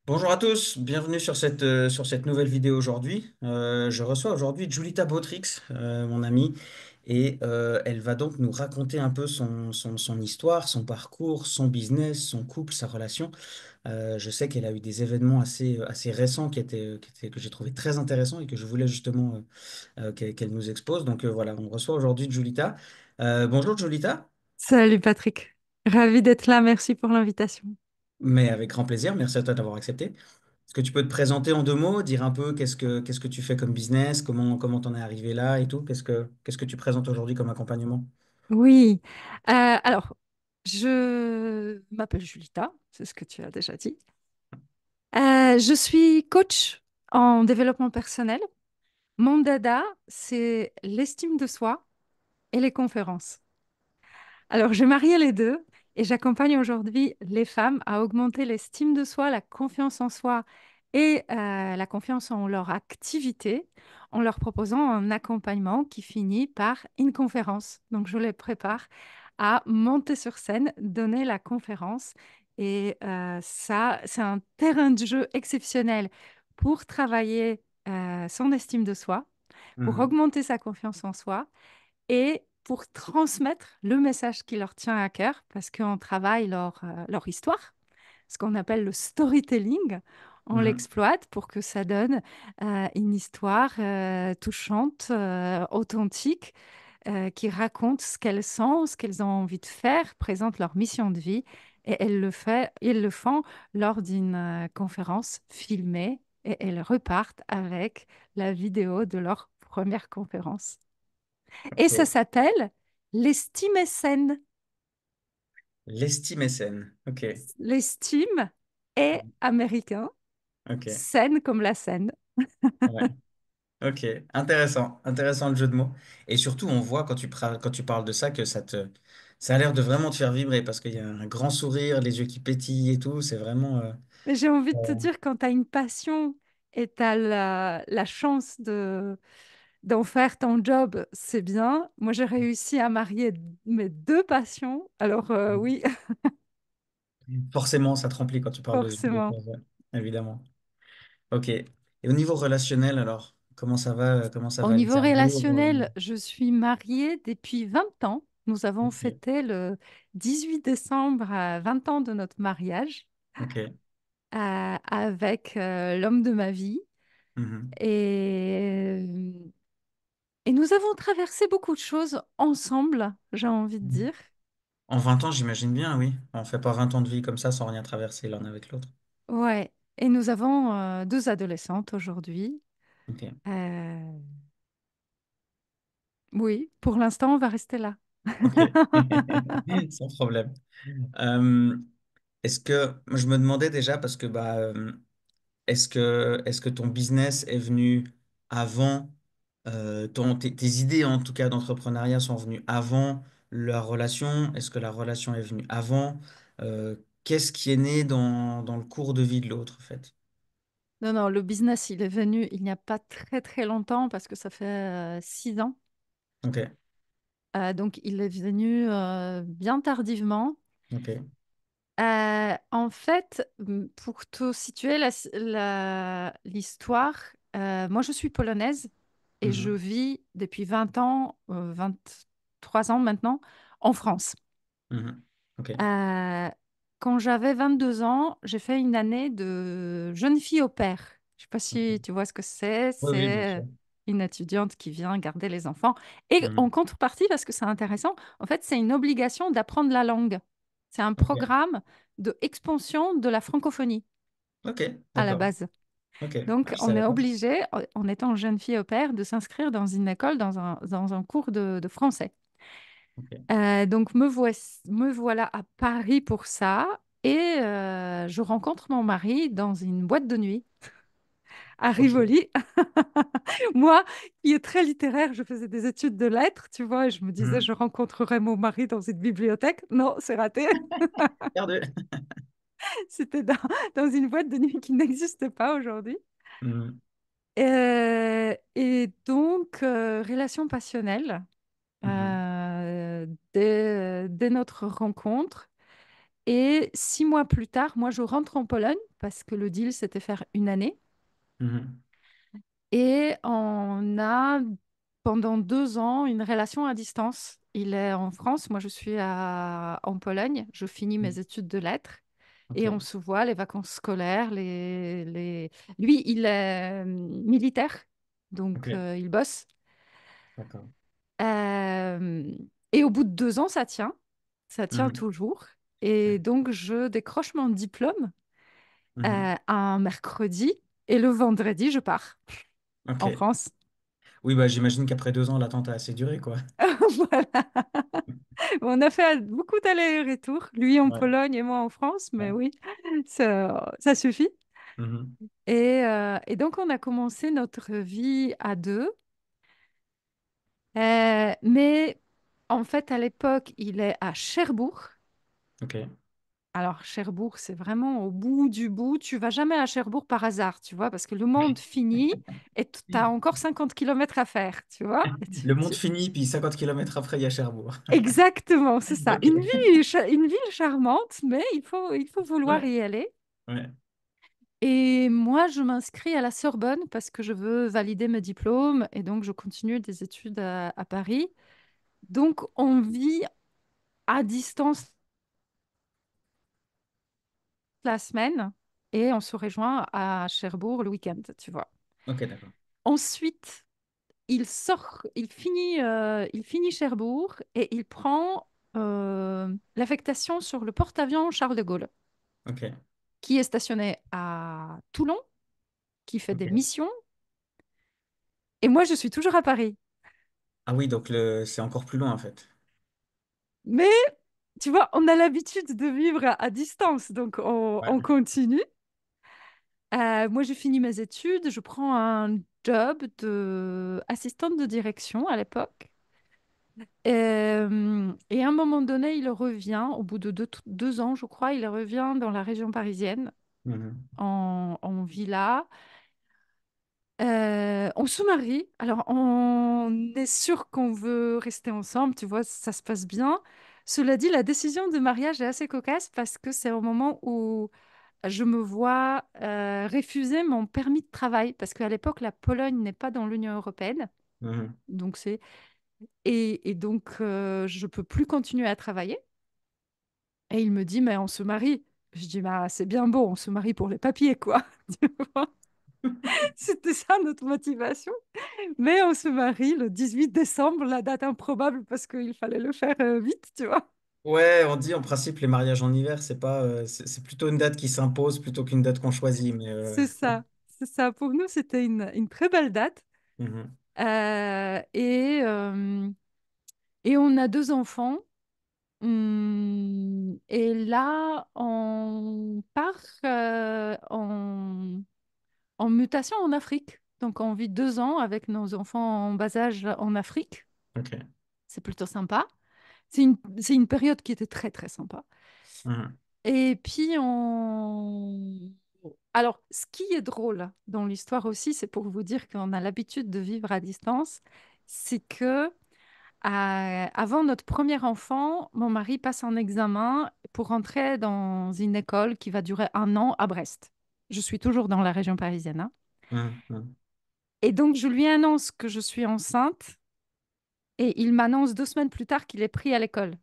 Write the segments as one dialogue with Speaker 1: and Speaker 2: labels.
Speaker 1: Bonjour à tous, bienvenue sur cette nouvelle vidéo aujourd'hui. Je reçois aujourd'hui Julita Beautrix, mon amie, et elle va donc nous raconter un peu son histoire, son parcours, son business, son couple, sa relation. Je sais qu'elle a eu des événements assez récents que j'ai trouvé très intéressants et que je voulais justement qu'elle nous expose. Donc voilà, on reçoit aujourd'hui Julita. Bonjour Julita,
Speaker 2: Salut Patrick, ravi d'être là, merci pour l'invitation.
Speaker 1: mais avec grand plaisir, merci à toi d'avoir accepté. Est-ce que tu peux te présenter en deux mots, dire un peu qu'est-ce que tu fais comme business, comment t'en es arrivé là et tout, qu'est-ce que tu présentes aujourd'hui comme accompagnement?
Speaker 2: Oui, alors, je m'appelle Julita, c'est ce que tu as déjà dit. Je suis coach en développement personnel. Mon dada, c'est l'estime de soi et les conférences. Alors, j'ai marié les deux et j'accompagne aujourd'hui les femmes à augmenter l'estime de soi, la confiance en soi et la confiance en leur activité en leur proposant un accompagnement qui finit par une conférence. Donc, je les prépare à monter sur scène, donner la conférence. Et ça, c'est un terrain de jeu exceptionnel pour travailler son estime de soi, pour
Speaker 1: Mhm.
Speaker 2: augmenter sa confiance en soi et pour transmettre le message qui leur tient à cœur, parce qu'on travaille leur histoire, ce qu'on appelle le storytelling. On
Speaker 1: Mhm.
Speaker 2: l'exploite pour que ça donne une histoire touchante, authentique, qui raconte ce qu'elles sont, ce qu'elles ont envie de faire, présente leur mission de vie. Et ils le font lors d'une conférence filmée et elles repartent avec la vidéo de leur première conférence. Et ça
Speaker 1: Ok.
Speaker 2: s'appelle l'estime saine.
Speaker 1: L'estime est saine. Ok.
Speaker 2: L'estime est américain,
Speaker 1: Ok.
Speaker 2: saine comme la Seine.
Speaker 1: Ouais. Ok. Intéressant le jeu de mots. Et surtout, on voit quand tu parles de ça que ça a l'air de vraiment te faire vibrer parce qu'il y a un grand sourire, les yeux qui pétillent et tout. C'est vraiment.
Speaker 2: Mais j'ai envie de te
Speaker 1: Euh,
Speaker 2: dire, quand tu as une passion et tu as la chance d'en faire ton job, c'est bien. Moi, j'ai réussi à marier mes deux passions. Alors, oui,
Speaker 1: Forcément, ça te remplit quand tu parles de
Speaker 2: forcément.
Speaker 1: choses, ouais, évidemment. Ok. Et au niveau relationnel, alors, comment ça
Speaker 2: Au
Speaker 1: va
Speaker 2: niveau
Speaker 1: Élisabeth?
Speaker 2: relationnel, je suis mariée depuis 20 ans. Nous avons
Speaker 1: Ok.
Speaker 2: fêté le 18 décembre à 20 ans de notre mariage.
Speaker 1: Ok.
Speaker 2: Avec l'homme de ma vie.
Speaker 1: Mhm.
Speaker 2: Et, et nous avons traversé beaucoup de choses ensemble, j'ai envie de
Speaker 1: Mhm.
Speaker 2: dire.
Speaker 1: En 20 ans, j'imagine bien, oui. On fait pas 20 ans de vie comme ça sans rien traverser l'un avec l'autre.
Speaker 2: Ouais. Et nous avons deux adolescentes aujourd'hui.
Speaker 1: Ok.
Speaker 2: Euh, oui, pour l'instant, on va rester là.
Speaker 1: Ok. Sans problème. Euh, je me demandais déjà parce que est-ce que ton business est venu avant tes idées en tout cas d'entrepreneuriat sont venues avant la relation? Est-ce que la relation est venue avant? Qu'est-ce qui est né dans le cours de vie de l'autre en fait?
Speaker 2: Non, non, le business, il est venu il n'y a pas très très longtemps parce que ça fait 6 ans.
Speaker 1: Ok,
Speaker 2: Donc, il est venu bien tardivement.
Speaker 1: ok.
Speaker 2: En fait, pour te situer l'histoire, moi je suis polonaise et je
Speaker 1: Mhm,
Speaker 2: vis depuis 20 ans, 23 ans maintenant, en France.
Speaker 1: mhm. Ok,
Speaker 2: Euh, Quand j'avais 22 ans, j'ai fait une année de jeune fille au pair. Je ne sais pas si
Speaker 1: ok.
Speaker 2: tu vois ce que c'est.
Speaker 1: Oui, oui, bien
Speaker 2: C'est
Speaker 1: sûr.
Speaker 2: une étudiante qui vient garder les enfants. Et en
Speaker 1: Mhm.
Speaker 2: contrepartie, parce que c'est intéressant, en fait, c'est une obligation d'apprendre la langue. C'est un
Speaker 1: Ok,
Speaker 2: programme de expansion de la francophonie
Speaker 1: ok,
Speaker 2: à la
Speaker 1: d'accord.
Speaker 2: base.
Speaker 1: Ok, ah,
Speaker 2: Donc,
Speaker 1: je
Speaker 2: on
Speaker 1: savais
Speaker 2: est
Speaker 1: pas.
Speaker 2: obligé, en étant jeune fille au pair, de s'inscrire dans une école, dans un cours de français.
Speaker 1: Ok,
Speaker 2: Donc, me voilà à Paris pour ça. Et je rencontre mon mari dans une boîte de nuit à
Speaker 1: ok.
Speaker 2: Rivoli. Moi, qui est très littéraire, je faisais des études de lettres, tu vois, et je me disais,
Speaker 1: Mhm.
Speaker 2: je rencontrerai mon mari dans une bibliothèque. Non, c'est raté.
Speaker 1: Perdu.
Speaker 2: C'était dans une boîte de nuit qui n'existe pas aujourd'hui.
Speaker 1: Mhm,
Speaker 2: Et donc, relation passionnelle
Speaker 1: mhm,
Speaker 2: dès notre rencontre. Et 6 mois plus tard, moi, je rentre en Pologne parce que le deal, c'était faire une année.
Speaker 1: Mhm.
Speaker 2: Et on a, pendant 2 ans, une relation à distance. Il est en France, moi, je suis en Pologne. Je finis mes études de lettres.
Speaker 1: Ok,
Speaker 2: Et on se voit les vacances scolaires. Lui, il est militaire, donc
Speaker 1: ok,
Speaker 2: il bosse.
Speaker 1: d'accord.
Speaker 2: Euh, et au bout de 2 ans, ça tient
Speaker 1: Mhm.
Speaker 2: toujours. Et donc, je décroche mon diplôme
Speaker 1: Mhm.
Speaker 2: un mercredi et le vendredi, je pars en
Speaker 1: Ok.
Speaker 2: France.
Speaker 1: Oui, bah, j'imagine qu'après 2 ans, l'attente a assez duré, quoi.
Speaker 2: Voilà. On a fait beaucoup d'allers-retours, lui en
Speaker 1: Ouais,
Speaker 2: Pologne et moi en France, mais
Speaker 1: ouais.
Speaker 2: oui, ça suffit.
Speaker 1: Mhm.
Speaker 2: Et donc, on a commencé notre vie à deux. Mais en fait, à l'époque, il est à Cherbourg.
Speaker 1: Ok.
Speaker 2: Alors, Cherbourg, c'est vraiment au bout du bout. Tu vas jamais à Cherbourg par hasard, tu vois, parce que le monde finit et tu as encore 50 kilomètres à faire, tu vois.
Speaker 1: Le monde finit, puis 50 kilomètres après, il y a Cherbourg.
Speaker 2: Exactement, c'est ça.
Speaker 1: Ok.
Speaker 2: Une ville charmante, mais il faut vouloir
Speaker 1: Ouais,
Speaker 2: y aller.
Speaker 1: ouais.
Speaker 2: Et moi, je m'inscris à la Sorbonne parce que je veux valider mes diplômes et donc je continue des études à Paris. Donc, on vit à distance la semaine et on se rejoint à Cherbourg le week-end, tu vois.
Speaker 1: Ok, d'accord.
Speaker 2: Ensuite, il finit Cherbourg et il prend l'affectation sur le porte-avions Charles de Gaulle,
Speaker 1: Ok,
Speaker 2: qui est stationné à Toulon, qui fait des
Speaker 1: ok.
Speaker 2: missions. Et moi, je suis toujours à Paris.
Speaker 1: Ah oui, donc c'est encore plus loin, en fait.
Speaker 2: Mais, tu vois, on a l'habitude de vivre à distance, donc on
Speaker 1: Ouais.
Speaker 2: continue. Moi, j'ai fini mes études, je prends un job de assistante de direction à l'époque. Et à un moment donné, il revient, au bout de 2 ans, je crois, il revient dans la région parisienne,
Speaker 1: Mhm.
Speaker 2: en villa. On se marie. Alors, on est sûr qu'on veut rester ensemble, tu vois, ça se passe bien. Cela dit, la décision de mariage est assez cocasse parce que c'est au moment où je me vois refuser mon permis de travail parce qu'à l'époque, la Pologne n'est pas dans l'Union européenne.
Speaker 1: Mhm.
Speaker 2: Donc et donc je peux plus continuer à travailler. Et il me dit, mais on se marie. Je dis, bah, c'est bien beau, on se marie pour les papiers, quoi. Tu vois. C'était ça notre motivation. Mais on se marie le 18 décembre, la date improbable parce qu'il fallait le faire vite, tu vois.
Speaker 1: Ouais, on dit en principe les mariages en hiver, c'est pas, c'est plutôt une date qui s'impose plutôt qu'une date qu'on choisit. Mais
Speaker 2: C'est ça, c'est ça. Pour nous, c'était une très belle date.
Speaker 1: mhm.
Speaker 2: Euh, et, euh, et on a 2 enfants. Et là, on part en mutation en Afrique. Donc, on vit 2 ans avec nos enfants en bas âge en Afrique.
Speaker 1: Ok.
Speaker 2: C'est plutôt sympa. C'est une période qui était très, très sympa.
Speaker 1: Mhm.
Speaker 2: Et puis, Alors, ce qui est drôle dans l'histoire aussi, c'est pour vous dire qu'on a l'habitude de vivre à distance, c'est que avant notre premier enfant, mon mari passe un examen pour entrer dans une école qui va durer 1 an à Brest. Je suis toujours dans la région parisienne, hein.
Speaker 1: Mhm. Mhm.
Speaker 2: Et donc, je lui annonce que je suis enceinte et il m'annonce 2 semaines plus tard qu'il est pris à l'école.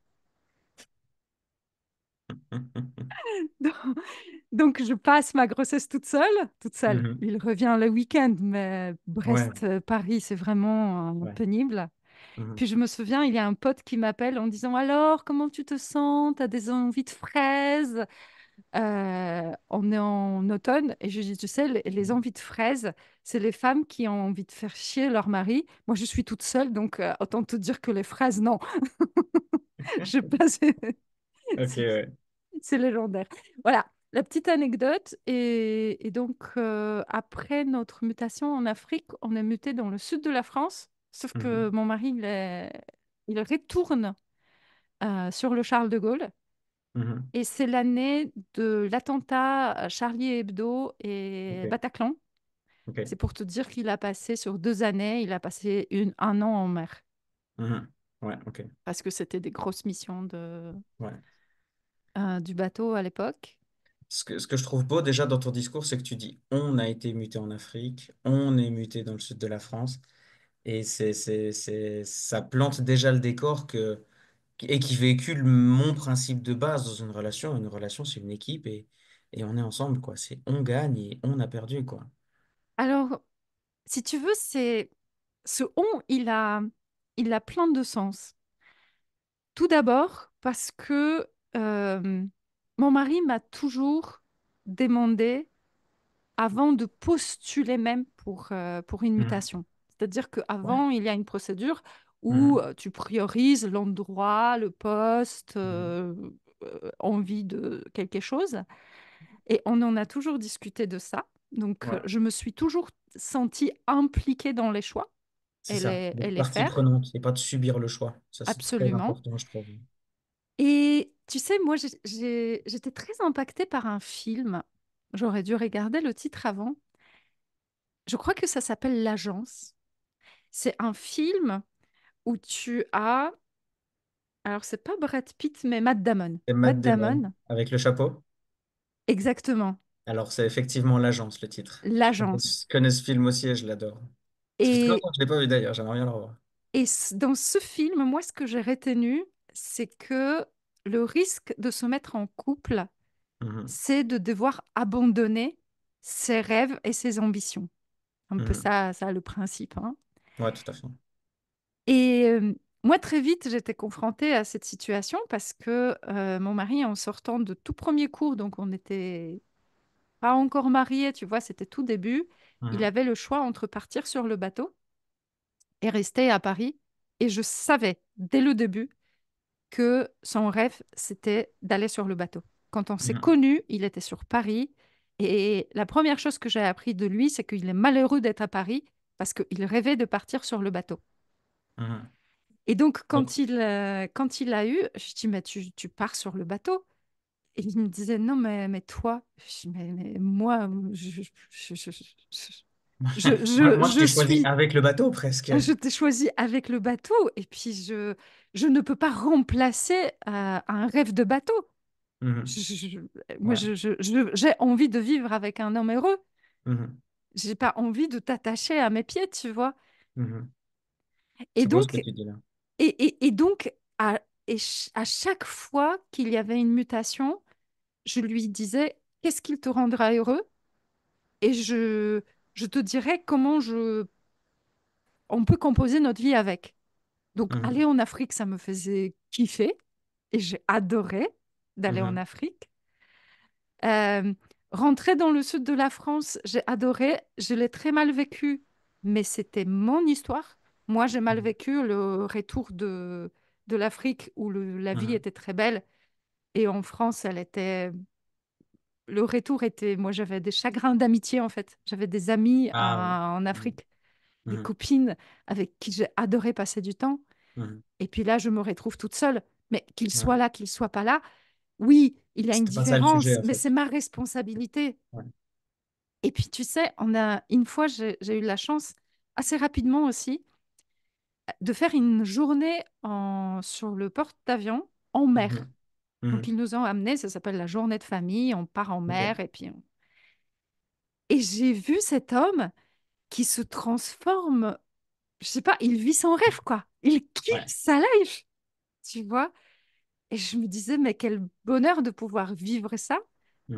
Speaker 2: Donc, je passe ma grossesse toute seule, toute seule.
Speaker 1: Mhm.
Speaker 2: Il revient le week-end, mais
Speaker 1: Ouais,
Speaker 2: Brest-Paris, c'est vraiment
Speaker 1: ouais.
Speaker 2: pénible.
Speaker 1: Mhm.
Speaker 2: Puis je me souviens, il y a un pote qui m'appelle en disant, alors, comment tu te sens? T'as des envies de fraises? On est en automne et je dis, tu sais, les envies de fraises, c'est les femmes qui ont envie de faire chier leur mari. Moi, je suis toute seule, donc autant te dire que les fraises, non. Je passe.
Speaker 1: Ok,
Speaker 2: C'est
Speaker 1: ouais.
Speaker 2: c'est légendaire. Voilà, la petite anecdote. Et donc, après notre mutation en Afrique, on est muté dans le sud de la France. Sauf que
Speaker 1: Mhm.
Speaker 2: mon mari, il retourne sur le Charles de Gaulle.
Speaker 1: Mhm.
Speaker 2: Et c'est l'année de l'attentat Charlie Hebdo et
Speaker 1: Ok,
Speaker 2: Bataclan.
Speaker 1: ok.
Speaker 2: C'est pour te dire qu'il a passé sur 2 années, il a passé 1 an en mer.
Speaker 1: Mhm. Ouais, ok.
Speaker 2: Parce que c'était des grosses missions de...
Speaker 1: Ouais.
Speaker 2: du bateau à l'époque.
Speaker 1: Ce que je trouve beau déjà dans ton discours, c'est que tu dis on a été muté en Afrique, on est muté dans le sud de la France, et ça plante déjà le décor et qui véhicule mon principe de base dans une relation. Une relation, c'est une équipe et on est ensemble, quoi. C'est on gagne et on a perdu, quoi.
Speaker 2: Alors, si tu veux, c'est ce on, il a plein de sens. Tout d'abord parce que mon mari m'a toujours demandé, avant de postuler même pour une
Speaker 1: Mhm.
Speaker 2: mutation. C'est-à-dire
Speaker 1: Ouais.
Speaker 2: qu'avant, il y a une procédure où
Speaker 1: Mhm.
Speaker 2: tu priorises l'endroit, le poste,
Speaker 1: Mhm.
Speaker 2: envie de quelque chose. Et on en a toujours discuté de ça. Donc,
Speaker 1: Ouais.
Speaker 2: je me suis toujours sentie impliquée dans les choix
Speaker 1: C'est ça,
Speaker 2: et
Speaker 1: d'être
Speaker 2: les
Speaker 1: partie
Speaker 2: faire,
Speaker 1: prenante et pas de subir le choix. Ça, c'est très
Speaker 2: absolument.
Speaker 1: important, je trouve.
Speaker 2: Et tu sais, moi, j'étais très impactée par un film. J'aurais dû regarder le titre avant. Je crois que ça s'appelle L'Agence. C'est un film où tu as, alors c'est pas Brad Pitt, mais Matt Damon.
Speaker 1: Et
Speaker 2: Matt
Speaker 1: Matt Damon,
Speaker 2: Damon,
Speaker 1: avec le chapeau.
Speaker 2: exactement,
Speaker 1: Alors, c'est effectivement l'agence, le titre.
Speaker 2: L'Agence.
Speaker 1: Je connais ce film aussi et je l'adore. Ça fait très
Speaker 2: Et,
Speaker 1: longtemps que je ne l'ai pas vu d'ailleurs, j'aimerais bien le revoir.
Speaker 2: dans ce film, moi, ce que j'ai retenu, c'est que le risque de se mettre en couple,
Speaker 1: Mhm.
Speaker 2: c'est de devoir abandonner ses rêves et ses ambitions. Un peu
Speaker 1: Mhm.
Speaker 2: ça le principe, hein.
Speaker 1: Ouais, tout à fait.
Speaker 2: Et moi, très vite, j'étais confrontée à cette situation parce que mon mari, en sortant de tout premier cours, donc on n'était pas encore mariés, tu vois, c'était tout début, il
Speaker 1: Mhm.
Speaker 2: avait le choix entre partir sur le bateau et rester à Paris. Et je savais dès le début que son rêve, c'était d'aller sur le bateau. Quand on s'est
Speaker 1: Mhm.
Speaker 2: connus, il était sur Paris. Et la première chose que j'ai appris de lui, c'est qu'il est malheureux d'être à Paris parce qu'il rêvait de partir sur le bateau.
Speaker 1: Mhm.
Speaker 2: Et donc,
Speaker 1: Donc,
Speaker 2: quand il a eu, je dis, mais tu pars sur le bateau. Et il me disait, non, mais toi, je dis, mais moi,
Speaker 1: moi, je
Speaker 2: je
Speaker 1: t'ai choisi
Speaker 2: suis,
Speaker 1: avec le bateau presque.
Speaker 2: je t'ai choisi avec le bateau. Et puis, je ne peux pas remplacer un rêve de bateau.
Speaker 1: Mhm.
Speaker 2: Je- je- je- moi,
Speaker 1: Ouais.
Speaker 2: j'ai envie de vivre avec un homme heureux.
Speaker 1: Mhm.
Speaker 2: J'ai pas envie de t'attacher à mes pieds, tu vois.
Speaker 1: Mhm.
Speaker 2: Et
Speaker 1: C'est beau ce que
Speaker 2: donc,
Speaker 1: tu dis là.
Speaker 2: et donc à chaque fois qu'il y avait une mutation, je lui disais, qu'est-ce qui te rendra heureux? Et je te dirai comment on peut composer notre vie avec. Donc, aller
Speaker 1: Mhm.
Speaker 2: en Afrique, ça me faisait kiffer et j'ai adoré d'aller en
Speaker 1: Mhm.
Speaker 2: Afrique. Euh, Rentrer dans le sud de la France, j'ai adoré. Je l'ai très mal vécu, mais c'était mon histoire. Moi, j'ai mal vécu le retour de l'Afrique où la vie
Speaker 1: Mhm.
Speaker 2: était très belle et en France, elle était. Le retour était. Moi, j'avais des chagrins d'amitié en fait. J'avais des amis
Speaker 1: Ah oui.
Speaker 2: en
Speaker 1: Mhm.
Speaker 2: Afrique, des
Speaker 1: Mhm.
Speaker 2: copines avec qui j'ai adoré passer du temps.
Speaker 1: Mhm.
Speaker 2: Et puis là, je me retrouve toute seule. Mais qu'il soit
Speaker 1: Ouais.
Speaker 2: là, qu'il soit pas là, oui, il y a une
Speaker 1: C'était pas ça le sujet
Speaker 2: différence,
Speaker 1: en
Speaker 2: mais
Speaker 1: fait.
Speaker 2: c'est ma responsabilité.
Speaker 1: Ouais.
Speaker 2: Et puis, tu sais, une fois, j'ai eu la chance, assez rapidement aussi, de faire une journée sur le porte-avions en mer.
Speaker 1: Mhm.
Speaker 2: Donc,
Speaker 1: Mhm.
Speaker 2: ils nous ont amenés, ça s'appelle la journée de famille, on part en
Speaker 1: Ok.
Speaker 2: mer et puis Et j'ai vu cet homme qui se transforme, je sais pas, il vit son rêve, quoi. Il kiffe
Speaker 1: Ouais.
Speaker 2: sa life, tu vois. Et je me disais, mais quel bonheur de pouvoir vivre ça,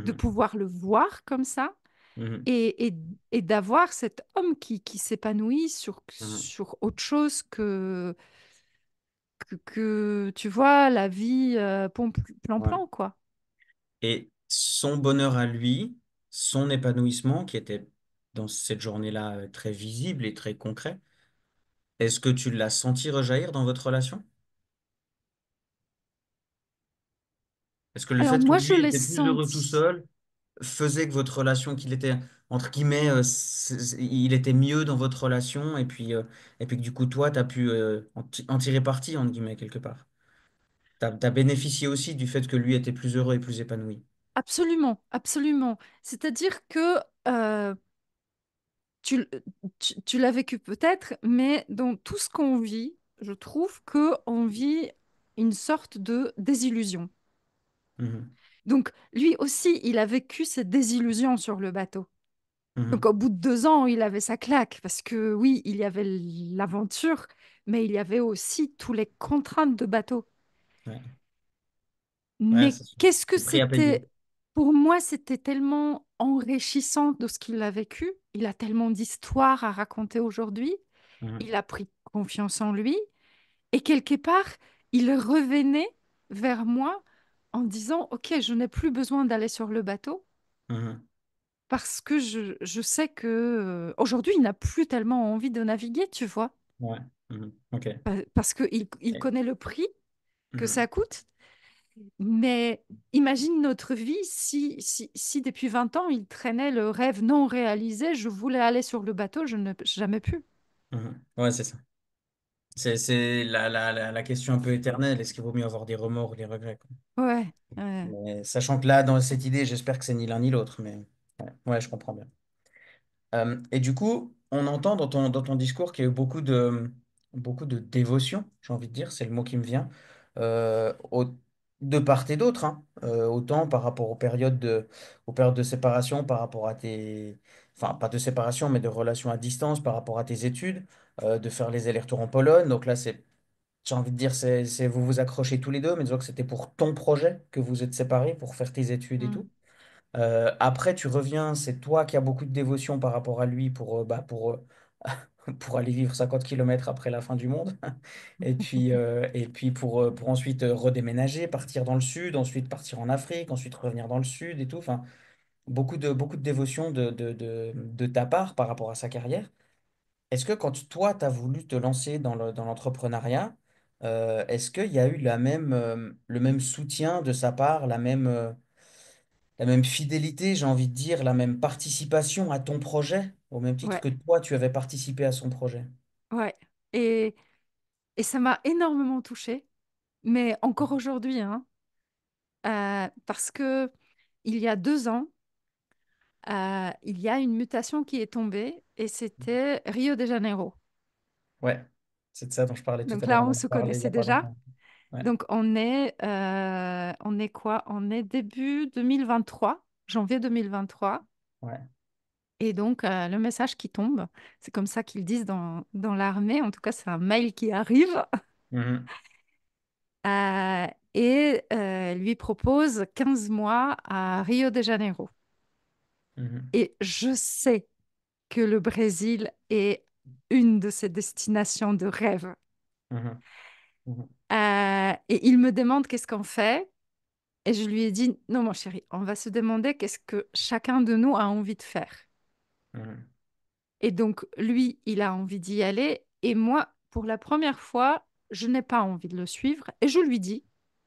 Speaker 2: de
Speaker 1: Mhm.
Speaker 2: pouvoir le voir comme ça.
Speaker 1: Mhm.
Speaker 2: et, et, et d'avoir cet homme qui s'épanouit
Speaker 1: Mhm.
Speaker 2: sur autre chose tu vois, la vie
Speaker 1: Ouais.
Speaker 2: plan-plan, quoi.
Speaker 1: Et son bonheur à lui, son épanouissement qui était dans cette journée-là très visible et très concret, est-ce que tu l'as senti rejaillir dans votre relation? Est-ce que le
Speaker 2: Alors
Speaker 1: fait que
Speaker 2: moi, je
Speaker 1: lui
Speaker 2: l'ai
Speaker 1: était plus heureux tout
Speaker 2: senti,
Speaker 1: seul faisait que votre relation, qu'il était, entre guillemets, il était mieux dans votre relation et puis que du coup, toi, tu as pu en tirer parti, entre guillemets, quelque part. T'as bénéficié aussi du fait que lui était plus heureux et plus épanoui.
Speaker 2: absolument, absolument. C'est-à-dire que tu, tu l'as vécu peut-être, mais dans tout ce qu'on vit, je trouve que on vit une sorte de désillusion.
Speaker 1: Mhm.
Speaker 2: Donc, lui aussi, il a vécu cette désillusion sur le bateau. Donc,
Speaker 1: Mhm.
Speaker 2: au bout de 2 ans, il avait sa claque parce que oui, il y avait l'aventure, mais il y avait aussi tous les contraintes de bateau.
Speaker 1: Ouais, ouais,
Speaker 2: Mais
Speaker 1: c'est sûr.
Speaker 2: qu'est-ce que
Speaker 1: Le prix à payer.
Speaker 2: c'était? Pour moi, c'était tellement enrichissant de ce qu'il a vécu. Il a tellement d'histoires à raconter aujourd'hui.
Speaker 1: Mhm.
Speaker 2: Il a pris confiance en lui. Et quelque part, il revenait vers moi en disant, OK, je n'ai plus besoin d'aller sur le bateau
Speaker 1: Mhm.
Speaker 2: parce que je sais que aujourd'hui, il n'a plus tellement envie de naviguer, tu vois,
Speaker 1: Ouais. Mhm. Ok.
Speaker 2: parce qu'il
Speaker 1: Et-
Speaker 2: connaît le prix que ça
Speaker 1: mhm.
Speaker 2: coûte. Mais imagine notre vie si depuis 20 ans, il traînait le rêve non réalisé, je voulais aller sur le bateau, je n'ai jamais pu.
Speaker 1: Mhm. Ouais, c'est ça. C'est la question un peu éternelle. Est-ce qu'il vaut mieux avoir des remords ou des regrets, quoi.
Speaker 2: Ouais, ouais.
Speaker 1: Mais sachant que là, dans cette idée, j'espère que c'est ni l'un ni l'autre. Mais ouais, ouais, je comprends bien. Et du coup, on entend dans ton discours qu'il y a eu beaucoup de dévotion, j'ai envie de dire, c'est le mot qui me vient, de part et d'autre, hein. Autant par rapport aux périodes de séparation, par rapport à tes... Enfin, pas de séparation, mais de relations à distance, par rapport à tes études, de faire les allers-retours en Pologne. Donc là, j'ai envie de dire, vous vous accrochez tous les deux, mais disons que c'était pour ton projet que vous êtes séparés, pour faire tes études et
Speaker 2: Mm.
Speaker 1: tout. Après, tu reviens, c'est toi qui as beaucoup de dévotion par rapport à lui pour aller vivre 50 kilomètres après la fin du monde. Et puis pour ensuite redéménager, partir dans le sud, ensuite partir en Afrique, ensuite revenir dans le sud et tout. Enfin, beaucoup de dévotion de ta part par rapport à sa carrière. Est-ce que quand toi, tu as voulu te lancer dans l'entrepreneuriat, est-ce qu'il y a eu le même soutien de sa part, la même fidélité, j'ai envie de dire, la même participation à ton projet, au même titre
Speaker 2: Ouais,
Speaker 1: que toi, tu avais participé à son projet.
Speaker 2: ouais. Et, et ça m'a énormément touchée, mais encore aujourd'hui, hein, parce que il y a 2 ans, il y a une mutation qui est tombée et c'était Rio de Janeiro.
Speaker 1: Ouais, c'est de ça dont je parlais tout
Speaker 2: Donc
Speaker 1: à l'heure.
Speaker 2: là,
Speaker 1: On
Speaker 2: on
Speaker 1: en a
Speaker 2: se
Speaker 1: parlé il n'y
Speaker 2: connaissait
Speaker 1: a pas
Speaker 2: déjà.
Speaker 1: longtemps. Ouais,
Speaker 2: Donc on est quoi? On est début 2023, janvier 2023.
Speaker 1: ouais.
Speaker 2: Et donc le message qui tombe, c'est comme ça qu'ils disent dans l'armée, en tout cas c'est un mail qui arrive
Speaker 1: Mhm,
Speaker 2: et lui propose 15 mois à Rio de Janeiro.
Speaker 1: mhm,
Speaker 2: Et je sais que le Brésil est une de ses destinations de rêve.
Speaker 1: mhm, mhm,
Speaker 2: Et il me demande qu'est-ce qu'on fait. Et je lui ai dit, non, mon chéri, on va se demander qu'est-ce que chacun de nous a envie de faire.
Speaker 1: mhm,
Speaker 2: Et donc, lui, il a envie d'y aller. Et moi, pour la première fois, je n'ai pas envie de le suivre. Et je lui dis.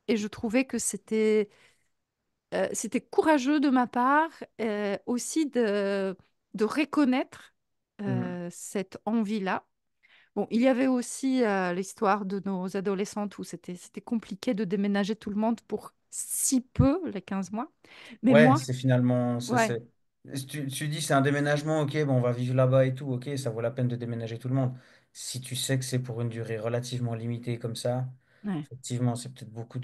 Speaker 2: Et je trouvais que c'était courageux de ma part aussi de reconnaître
Speaker 1: mhm.
Speaker 2: cette envie-là. Bon, il y avait aussi l'histoire de nos adolescentes où c'était compliqué de déménager tout le monde pour si peu, les 15 mois. Mais
Speaker 1: Ouais,
Speaker 2: moi,
Speaker 1: c'est finalement.
Speaker 2: ouais,
Speaker 1: Tu dis c'est un déménagement, ok, bon, on va vivre là-bas et tout, ok, ça vaut la peine de déménager tout le monde. Si tu sais que c'est pour une durée relativement limitée comme ça,
Speaker 2: ouais,
Speaker 1: effectivement, c'est peut-être beaucoup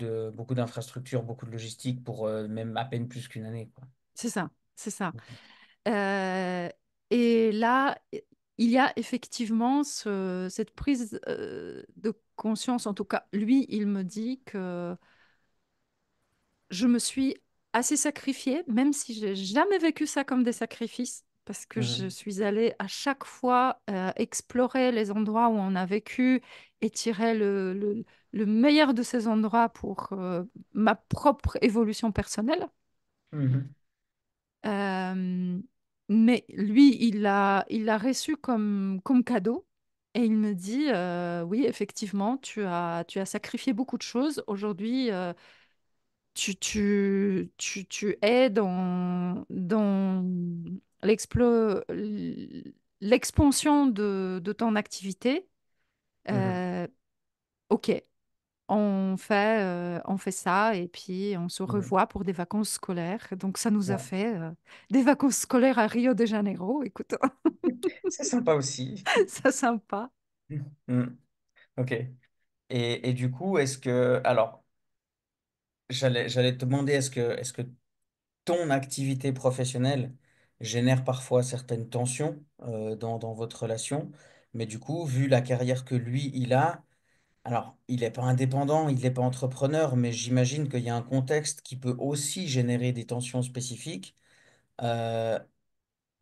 Speaker 1: d'infrastructures, beaucoup de logistique pour même à peine plus qu'une année, quoi.
Speaker 2: c'est ça, c'est ça. Euh, et là, il y a effectivement cette prise de conscience. En tout cas, lui, il me dit que je me suis assez sacrifiée, même si j'ai jamais vécu ça comme des sacrifices, parce que je
Speaker 1: Mhm,
Speaker 2: suis allée à chaque fois explorer les endroits où on a vécu et tirer le meilleur de ces endroits pour ma propre évolution personnelle.
Speaker 1: mhm,
Speaker 2: Euh, mais lui, il l'a reçu comme cadeau. Et il me dit, oui, effectivement, tu as sacrifié beaucoup de choses. Aujourd'hui, tu es dans l'expansion de ton activité.
Speaker 1: mhm.
Speaker 2: Euh, ok, on fait ça et puis on se
Speaker 1: Mhm.
Speaker 2: revoit pour des vacances scolaires. Donc ça nous a
Speaker 1: Ouais.
Speaker 2: fait des vacances scolaires à Rio de Janeiro. Écoute,
Speaker 1: C'est sympa aussi.
Speaker 2: ça sympa.
Speaker 1: Mhm. Ok. Et du coup, est-ce que... Alors, j'allais te demander, est-ce que ton activité professionnelle génère parfois certaines tensions dans votre relation, mais du coup, vu la carrière que lui, il a, alors, il n'est pas indépendant, il n'est pas entrepreneur, mais j'imagine qu'il y a un contexte qui peut aussi générer des tensions spécifiques. Euh,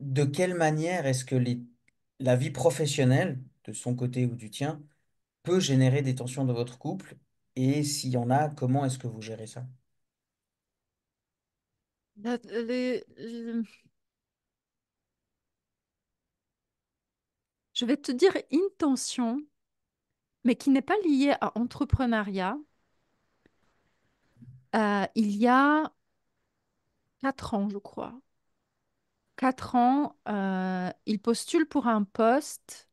Speaker 1: de quelle manière est-ce que la vie professionnelle, de son côté ou du tien, peut générer des tensions dans votre couple? Et s'il y en a, comment est-ce que vous gérez ça?
Speaker 2: La- les- je vais te dire une tension, mais qui n'est pas liée à entrepreneuriat. Il y a 4 ans, je crois. 4 ans, il postule pour un poste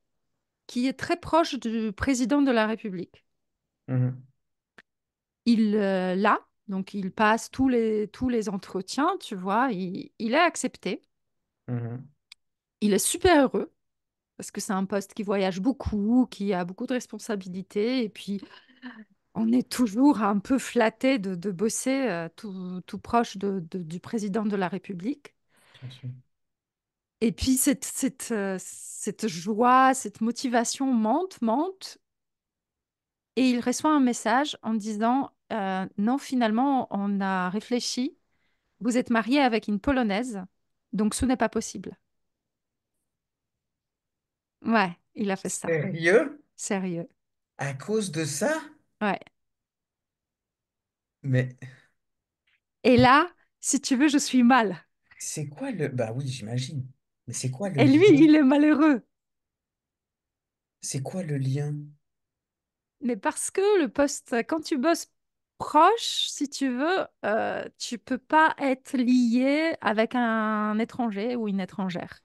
Speaker 2: qui est très proche du président de la République.
Speaker 1: Mhm,
Speaker 2: Il l'a, donc il passe tous les entretiens, tu vois, il est accepté.
Speaker 1: mhm,
Speaker 2: Il est super heureux parce que c'est un poste qui voyage beaucoup, qui a beaucoup de responsabilités, et puis on est toujours un peu flatté de bosser tout proche du président de la République.
Speaker 1: bien sûr.
Speaker 2: Et puis cette joie, cette motivation monte, et il reçoit un message en disant, non, finalement, on a réfléchi, vous êtes marié avec une Polonaise, donc ce n'est pas possible. Ouais, il a fait ça.
Speaker 1: Sérieux?
Speaker 2: Sérieux.
Speaker 1: À cause de ça?
Speaker 2: Ouais.
Speaker 1: Mais
Speaker 2: Et là, si tu veux, je suis mal.
Speaker 1: c'est quoi le... Bah oui, j'imagine. Mais c'est quoi le
Speaker 2: Et lui,
Speaker 1: lien?
Speaker 2: il est malheureux.
Speaker 1: C'est quoi le lien?
Speaker 2: Mais parce que le poste, quand tu bosses proche, si tu veux, tu peux pas être lié avec un étranger ou une étrangère.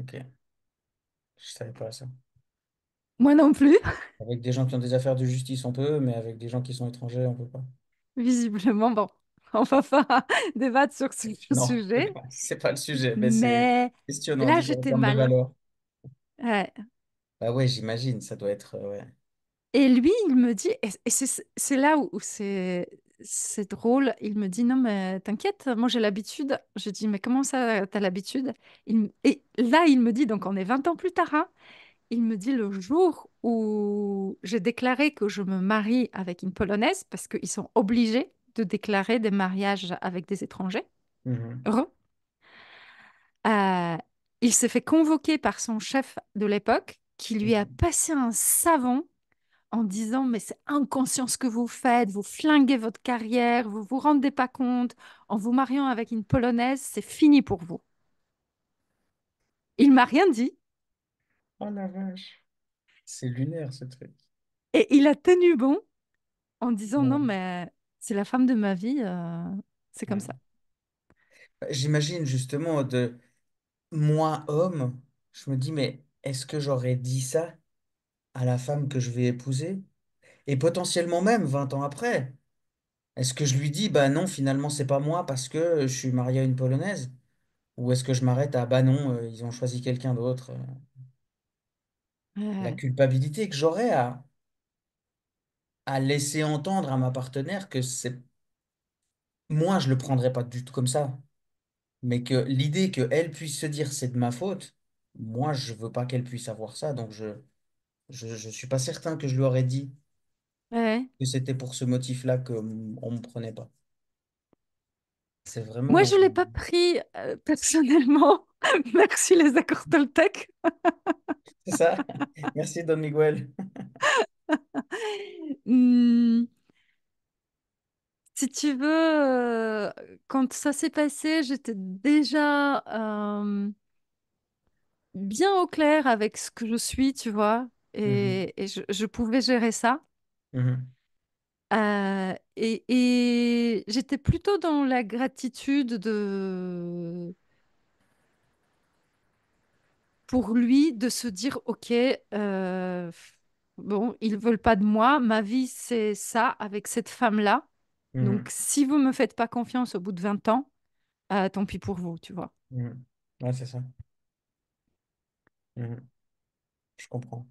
Speaker 1: Ok, je savais pas ça.
Speaker 2: Moi non plus,
Speaker 1: Avec des gens qui ont des affaires de justice, on peut, mais avec des gens qui sont étrangers, on peut pas.
Speaker 2: visiblement. Bon, on va pas débattre sur ce
Speaker 1: Non,
Speaker 2: sujet.
Speaker 1: c'est pas le sujet, mais c'est
Speaker 2: Mais
Speaker 1: questionnant,
Speaker 2: là, j'étais
Speaker 1: différents de
Speaker 2: mal.
Speaker 1: valeurs.
Speaker 2: Ouais.
Speaker 1: Bah ouais, j'imagine, ça doit être... ouais.
Speaker 2: Et lui, il me dit, et c'est là où c'est drôle, il me dit, non, mais t'inquiète, moi j'ai l'habitude. Je dis, mais comment ça, t'as l'habitude? Et là, il me dit, donc on est 20 ans plus tard, hein, il me dit, le jour où j'ai déclaré que je me marie avec une Polonaise, parce qu'ils sont obligés de déclarer des mariages avec des étrangers,
Speaker 1: Mhm.
Speaker 2: heureux, euh, il s'est fait convoquer par son chef de l'époque, qui lui a
Speaker 1: Ok.
Speaker 2: passé un savon en disant, mais c'est inconscient ce que vous faites, vous flinguez votre carrière, vous vous rendez pas compte, en vous mariant avec une Polonaise, c'est fini pour vous. Il m'a rien dit
Speaker 1: Oh la vache. C'est lunaire ce truc.
Speaker 2: et il a tenu bon en disant, non,
Speaker 1: Ouais.
Speaker 2: mais c'est la femme de ma vie, c'est comme
Speaker 1: Ouais.
Speaker 2: ça.
Speaker 1: J'imagine justement de moi, homme, je me dis, mais est-ce que j'aurais dit ça à la femme que je vais épouser? Et potentiellement même 20 ans après. Est-ce que je lui dis, bah non, finalement, c'est pas moi parce que je suis marié à une Polonaise? Ou est-ce que je m'arrête à, bah non, ils ont choisi quelqu'un d'autre? La
Speaker 2: Ouais,
Speaker 1: culpabilité que j'aurais à laisser entendre à ma partenaire que c'est... Moi, je le prendrais pas du tout comme ça. Mais que l'idée qu'elle puisse se dire c'est de ma faute, moi, je veux pas qu'elle puisse avoir ça. Donc, je suis pas certain que je lui aurais dit
Speaker 2: ouais.
Speaker 1: que c'était pour ce motif-là qu'on me prenait pas. C'est
Speaker 2: Moi,
Speaker 1: vraiment...
Speaker 2: je ne l'ai pas pris personnellement. Merci les accords Toltec.
Speaker 1: C'est ça. Merci, Don Miguel.
Speaker 2: Hmm, si tu veux, quand ça s'est passé, j'étais déjà bien au clair avec ce que je suis, tu vois,
Speaker 1: Mhm.
Speaker 2: et je pouvais gérer ça.
Speaker 1: Mhm.
Speaker 2: Et j'étais plutôt dans la gratitude pour lui de se dire, OK, bon, ils veulent pas de moi, ma vie, c'est ça avec cette femme-là. Donc,
Speaker 1: Mhm.
Speaker 2: si vous me faites pas confiance au bout de 20 ans, tant pis pour vous, tu vois.
Speaker 1: Mhm. Ouais, c'est ça. Mhm. Je comprends.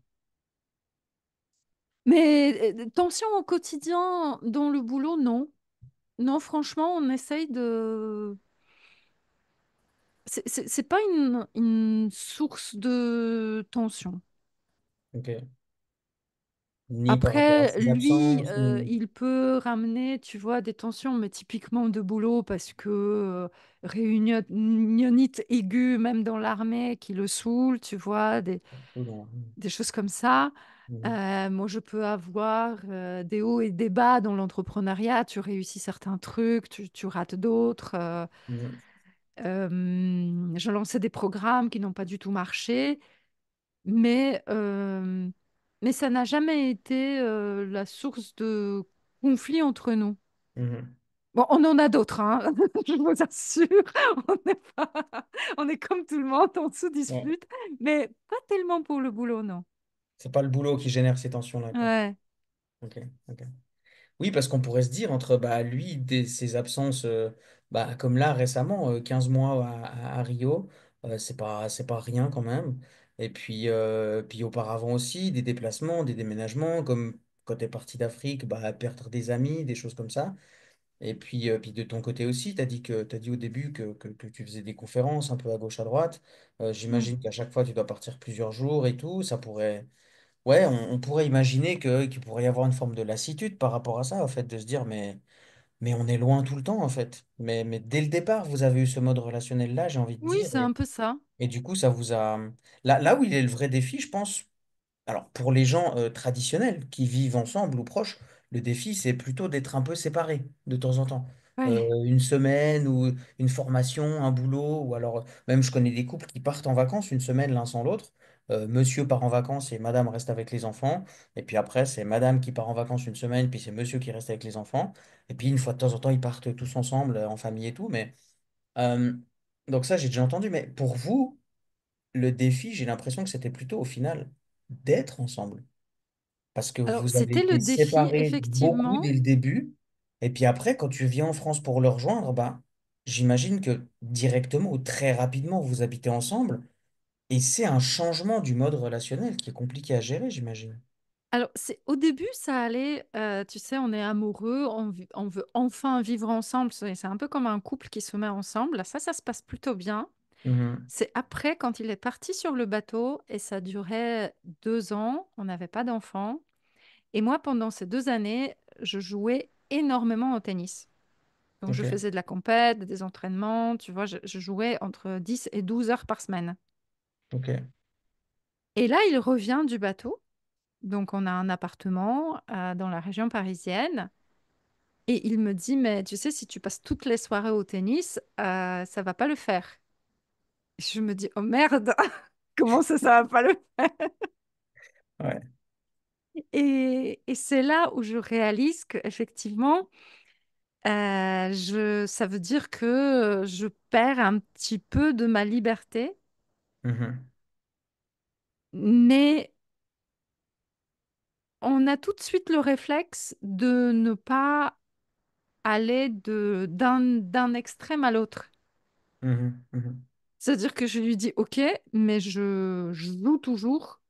Speaker 2: Mais tension au quotidien dans le boulot, non. Non, franchement, on essaye de... C'est pas une source de tension.
Speaker 1: Ok. Ni par rapport à
Speaker 2: Après,
Speaker 1: ses
Speaker 2: lui,
Speaker 1: absences, ni...
Speaker 2: il peut ramener, tu vois, des tensions, mais typiquement de boulot, parce que réunionnite aiguë, même dans l'armée, qui le saoule, tu vois,
Speaker 1: Oula.
Speaker 2: des choses comme ça.
Speaker 1: Mhm.
Speaker 2: Moi, je peux avoir des hauts et des bas dans l'entrepreneuriat. Tu réussis certains trucs, tu rates d'autres.
Speaker 1: Mhm.
Speaker 2: Je lançais des programmes qui n'ont pas du tout marché, mais, euh, mais ça n'a jamais été la source de conflit entre nous.
Speaker 1: Mhm.
Speaker 2: Bon, on en a d'autres, hein, je vous assure. On est pas- on est comme tout le monde, on se
Speaker 1: Ouais.
Speaker 2: dispute, mais pas tellement pour le boulot, non.
Speaker 1: C'est pas le boulot qui génère ces tensions-là, quoi.
Speaker 2: Ouais.
Speaker 1: Ok, ok. Oui, parce qu'on pourrait se dire entre bah, lui, ses absences, bah, comme là récemment, 15 mois à Rio, c'est pas rien quand même. Et puis, puis auparavant aussi, des déplacements, des déménagements, comme quand tu es parti d'Afrique, bah, perdre des amis, des choses comme ça. Et puis de ton côté aussi, t'as dit au début que tu faisais des conférences un peu à gauche, à droite.
Speaker 2: Mm.
Speaker 1: J'imagine qu'à chaque fois, tu dois partir plusieurs jours et tout. Ça pourrait. Ouais, on pourrait imaginer qu'il pourrait y avoir une forme de lassitude par rapport à ça, en fait, de se dire, mais on est loin tout le temps, en fait. Mais dès le départ, vous avez eu ce mode relationnel-là, j'ai envie de
Speaker 2: Oui,
Speaker 1: dire.
Speaker 2: c'est un peu ça.
Speaker 1: Et du coup, ça vous a... Là où il est le vrai défi, je pense, alors pour les gens traditionnels qui vivent ensemble ou proches, le défi, c'est plutôt d'être un peu séparés de temps en temps.
Speaker 2: Ouais.
Speaker 1: Une semaine ou une formation, un boulot, ou alors même je connais des couples qui partent en vacances une semaine l'un sans l'autre. Monsieur part en vacances et madame reste avec les enfants. Et puis après, c'est madame qui part en vacances une semaine, puis c'est monsieur qui reste avec les enfants. Et puis une fois de temps en temps, ils partent tous ensemble en famille et tout. Mais euh, donc ça, j'ai déjà entendu. Mais pour vous, le défi, j'ai l'impression que c'était plutôt au final d'être ensemble. Parce que
Speaker 2: Alors,
Speaker 1: vous avez
Speaker 2: c'était le
Speaker 1: été
Speaker 2: défi,
Speaker 1: séparés beaucoup
Speaker 2: effectivement.
Speaker 1: dès le début. Et puis après, quand tu viens en France pour le rejoindre, bah, j'imagine que directement ou très rapidement, vous habitez ensemble. Et c'est un changement du mode relationnel qui est compliqué à gérer, j'imagine.
Speaker 2: Alors, au début, ça allait, tu sais, on est amoureux, on veut enfin vivre ensemble. C'est un peu comme un couple qui se met ensemble. Ça se passe plutôt bien.
Speaker 1: Mhm.
Speaker 2: C'est après, quand il est parti sur le bateau, et ça durait 2 ans, on n'avait pas d'enfant. Et moi, pendant ces 2 années, je jouais énormément au tennis. Donc, je
Speaker 1: Ok,
Speaker 2: faisais de la compète, des entraînements, tu vois, je jouais entre 10 et 12 heures par semaine.
Speaker 1: ok.
Speaker 2: Et là, il revient du bateau. Donc, on a un appartement dans la région parisienne. Et il me dit, mais tu sais, si tu passes toutes les soirées au tennis, ça va pas le faire. Je me dis, oh merde, comment ça va pas le faire?
Speaker 1: Ouais.
Speaker 2: Et c'est là où je réalise qu'effectivement, ça veut dire que je perds un petit peu de ma liberté,
Speaker 1: Mhm.
Speaker 2: mais on a tout de suite le réflexe de ne pas aller d'un extrême à l'autre.
Speaker 1: Mhm. Mhm.
Speaker 2: C'est-à-dire que je lui dis, OK, mais je joue toujours.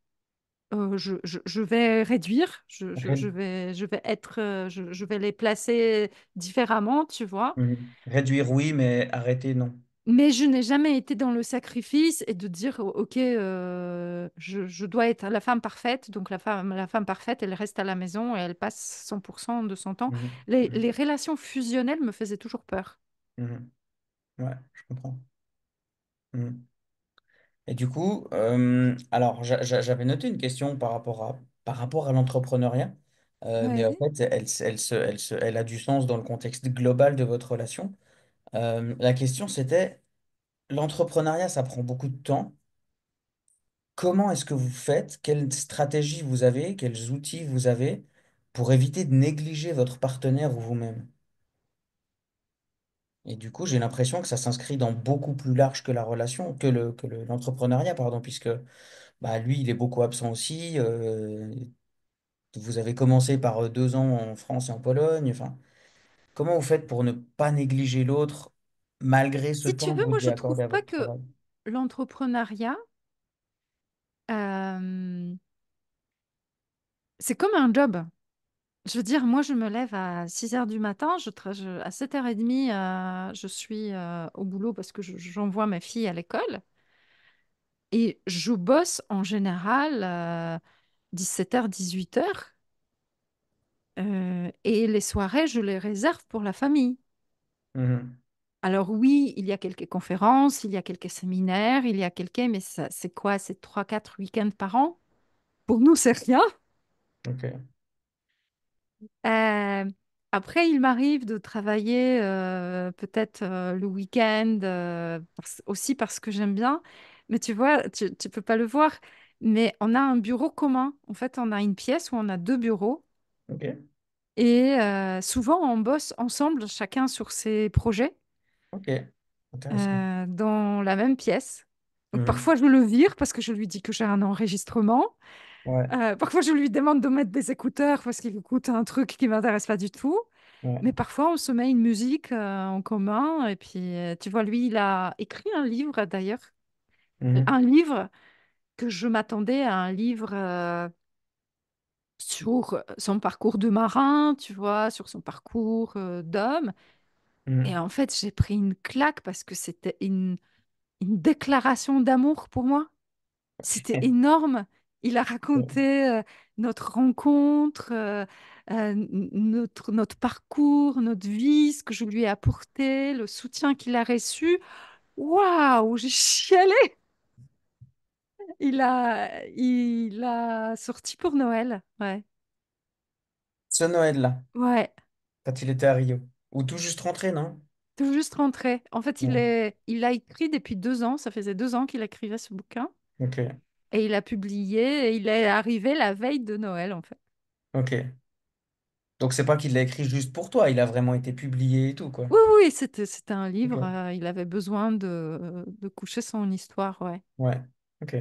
Speaker 2: Je vais réduire, je vais être, je vais les placer différemment, tu vois.
Speaker 1: Mhm. Réduire, oui, mais arrêter, non.
Speaker 2: Mais je n'ai jamais été dans le sacrifice et de dire, OK, je dois être la femme parfaite. Donc la femme parfaite, elle reste à la maison et elle passe 100% de son temps.
Speaker 1: Mhm.
Speaker 2: Les
Speaker 1: Mhm.
Speaker 2: relations fusionnelles me faisaient toujours peur.
Speaker 1: Mhm. Ouais, je comprends. Mhm. Et du coup, alors j'avais noté une question par rapport à l'entrepreneuriat, mais en
Speaker 2: Ouais.
Speaker 1: fait, elle a du sens dans le contexte global de votre relation. La question, c'était, l'entrepreneuriat, ça prend beaucoup de temps. Comment est-ce que vous faites? Quelle stratégie vous avez? Quels outils vous avez pour éviter de négliger votre partenaire ou vous-même? Et du coup, j'ai l'impression que ça s'inscrit dans beaucoup plus large que la relation, l'entrepreneuriat, pardon, puisque bah, lui, il est beaucoup absent aussi. Vous avez commencé par 2 ans en France et en Pologne. Enfin, comment vous faites pour ne pas négliger l'autre malgré ce
Speaker 2: Si tu
Speaker 1: temps que
Speaker 2: veux,
Speaker 1: vous
Speaker 2: moi,
Speaker 1: devez
Speaker 2: je
Speaker 1: accorder
Speaker 2: trouve
Speaker 1: à
Speaker 2: pas
Speaker 1: votre
Speaker 2: que
Speaker 1: travail?
Speaker 2: l'entrepreneuriat, euh, c'est comme un job. Je veux dire, moi, je me lève à 6 heures du matin, à 7h30, je suis au boulot parce que j'envoie ma fille à l'école. Et je bosse en général 17h, 18h. Et les soirées, je les réserve pour la famille.
Speaker 1: Mhm.
Speaker 2: Alors oui, il y a quelques conférences, il y a quelques séminaires, il y a quelques, mais ça, c'est quoi? C'est 3, 4 week-ends par an? Pour nous, c'est rien.
Speaker 1: Ok.
Speaker 2: Euh, Après, il m'arrive de travailler peut-être le week-end, aussi parce que j'aime bien. Mais tu vois, tu peux pas le voir. Mais on a un bureau commun. En fait, on a une pièce où on a deux bureaux.
Speaker 1: Ok.
Speaker 2: Et souvent, on bosse ensemble, chacun sur ses projets,
Speaker 1: Ok. Intéressant.
Speaker 2: dans la même pièce. Donc
Speaker 1: Mhm.
Speaker 2: parfois, je le vire parce que je lui dis que j'ai un enregistrement.
Speaker 1: Ouais.
Speaker 2: Parfois, je lui demande de mettre des écouteurs parce qu'il écoute un truc qui m'intéresse pas du tout.
Speaker 1: Ouais.
Speaker 2: Mais parfois, on se met une musique en commun. Et puis, tu vois, lui, il a écrit un livre d'ailleurs.
Speaker 1: Mhm.
Speaker 2: Un livre que je m'attendais à un livre sur son parcours de marin, tu vois, sur son parcours d'homme. Et
Speaker 1: Mhm.
Speaker 2: en fait, j'ai pris une claque parce que c'était une déclaration d'amour pour moi. C'était énorme. Il a raconté notre rencontre, notre parcours, notre vie, ce que je lui ai apporté, le soutien qu'il a reçu. Waouh, j'ai chialé. Il a sorti pour Noël. Ouais.
Speaker 1: Ce Noël-là,
Speaker 2: Ouais.
Speaker 1: quand il était à Rio. Ou tout juste rentré, non?
Speaker 2: Tout juste rentré. En fait,
Speaker 1: Ouais.
Speaker 2: il l'a écrit depuis 2 ans. Ça faisait 2 ans qu'il écrivait ce bouquin.
Speaker 1: Ok.
Speaker 2: Et il a publié. Et il est arrivé la veille de Noël, en fait.
Speaker 1: Ok. Donc c'est pas qu'il l'a écrit juste pour toi, il a vraiment été publié et tout, quoi.
Speaker 2: Oui, oui, c'était un livre.
Speaker 1: Ok.
Speaker 2: Il avait besoin de coucher son histoire, ouais.
Speaker 1: Ouais. Ok.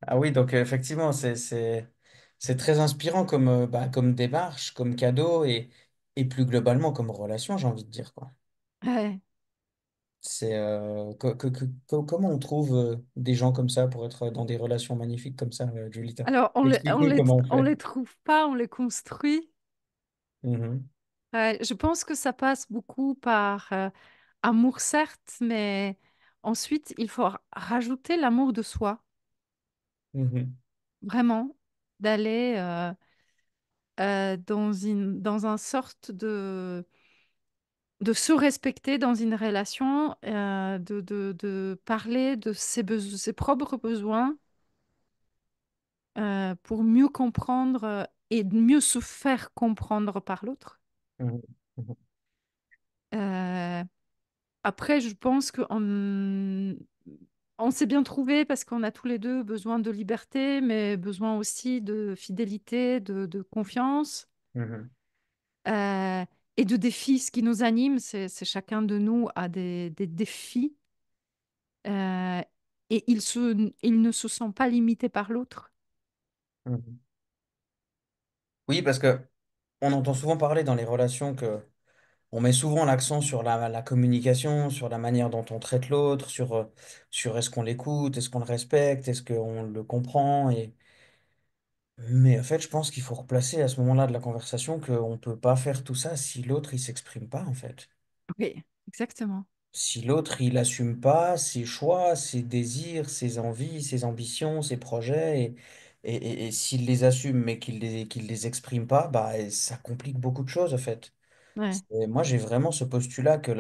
Speaker 1: Ah oui, donc effectivement, c'est très inspirant comme, bah, comme démarche, comme cadeau et plus globalement comme relation, j'ai envie de dire, quoi.
Speaker 2: Ouais.
Speaker 1: C'est comment on trouve des gens comme ça pour être dans des relations magnifiques comme ça, Julita?
Speaker 2: Alors,
Speaker 1: Explique-nous comment on
Speaker 2: on
Speaker 1: fait.
Speaker 2: les trouve pas, on les construit.
Speaker 1: Mhm.
Speaker 2: Ouais, je pense que ça passe beaucoup par amour, certes, mais ensuite, il faut rajouter l'amour de soi,
Speaker 1: Mhm.
Speaker 2: vraiment, d'aller dans un sorte de se respecter dans une relation, de parler de ses propres besoins pour mieux comprendre et mieux se faire comprendre par l'autre.
Speaker 1: Mhm. Mhm.
Speaker 2: Euh, Après, je pense on s'est bien trouvé parce qu'on a tous les deux besoin de liberté, mais besoin aussi de fidélité, de confiance
Speaker 1: Mhm.
Speaker 2: euh, et de défis. Ce qui nous anime, c'est chacun de nous a des défis euh, et il ne se sent pas limité par l'autre.
Speaker 1: Mhm. Oui, parce que on entend souvent parler dans les relations que on met souvent l'accent sur la communication, sur la manière dont on traite l'autre, sur est-ce qu'on l'écoute, est-ce qu'on le respecte, est-ce qu'on le comprend. Mais en fait, je pense qu'il faut replacer à ce moment-là de la conversation qu'on ne peut pas faire tout ça si l'autre, il s'exprime pas, en fait.
Speaker 2: Oui, exactement.
Speaker 1: Si l'autre, il assume pas ses choix, ses désirs, ses envies, ses ambitions, ses projets, et s'il les assume mais qu'il les exprime pas, bah, ça complique beaucoup de choses, en fait.
Speaker 2: Ouais,
Speaker 1: Moi, j'ai vraiment ce postulat que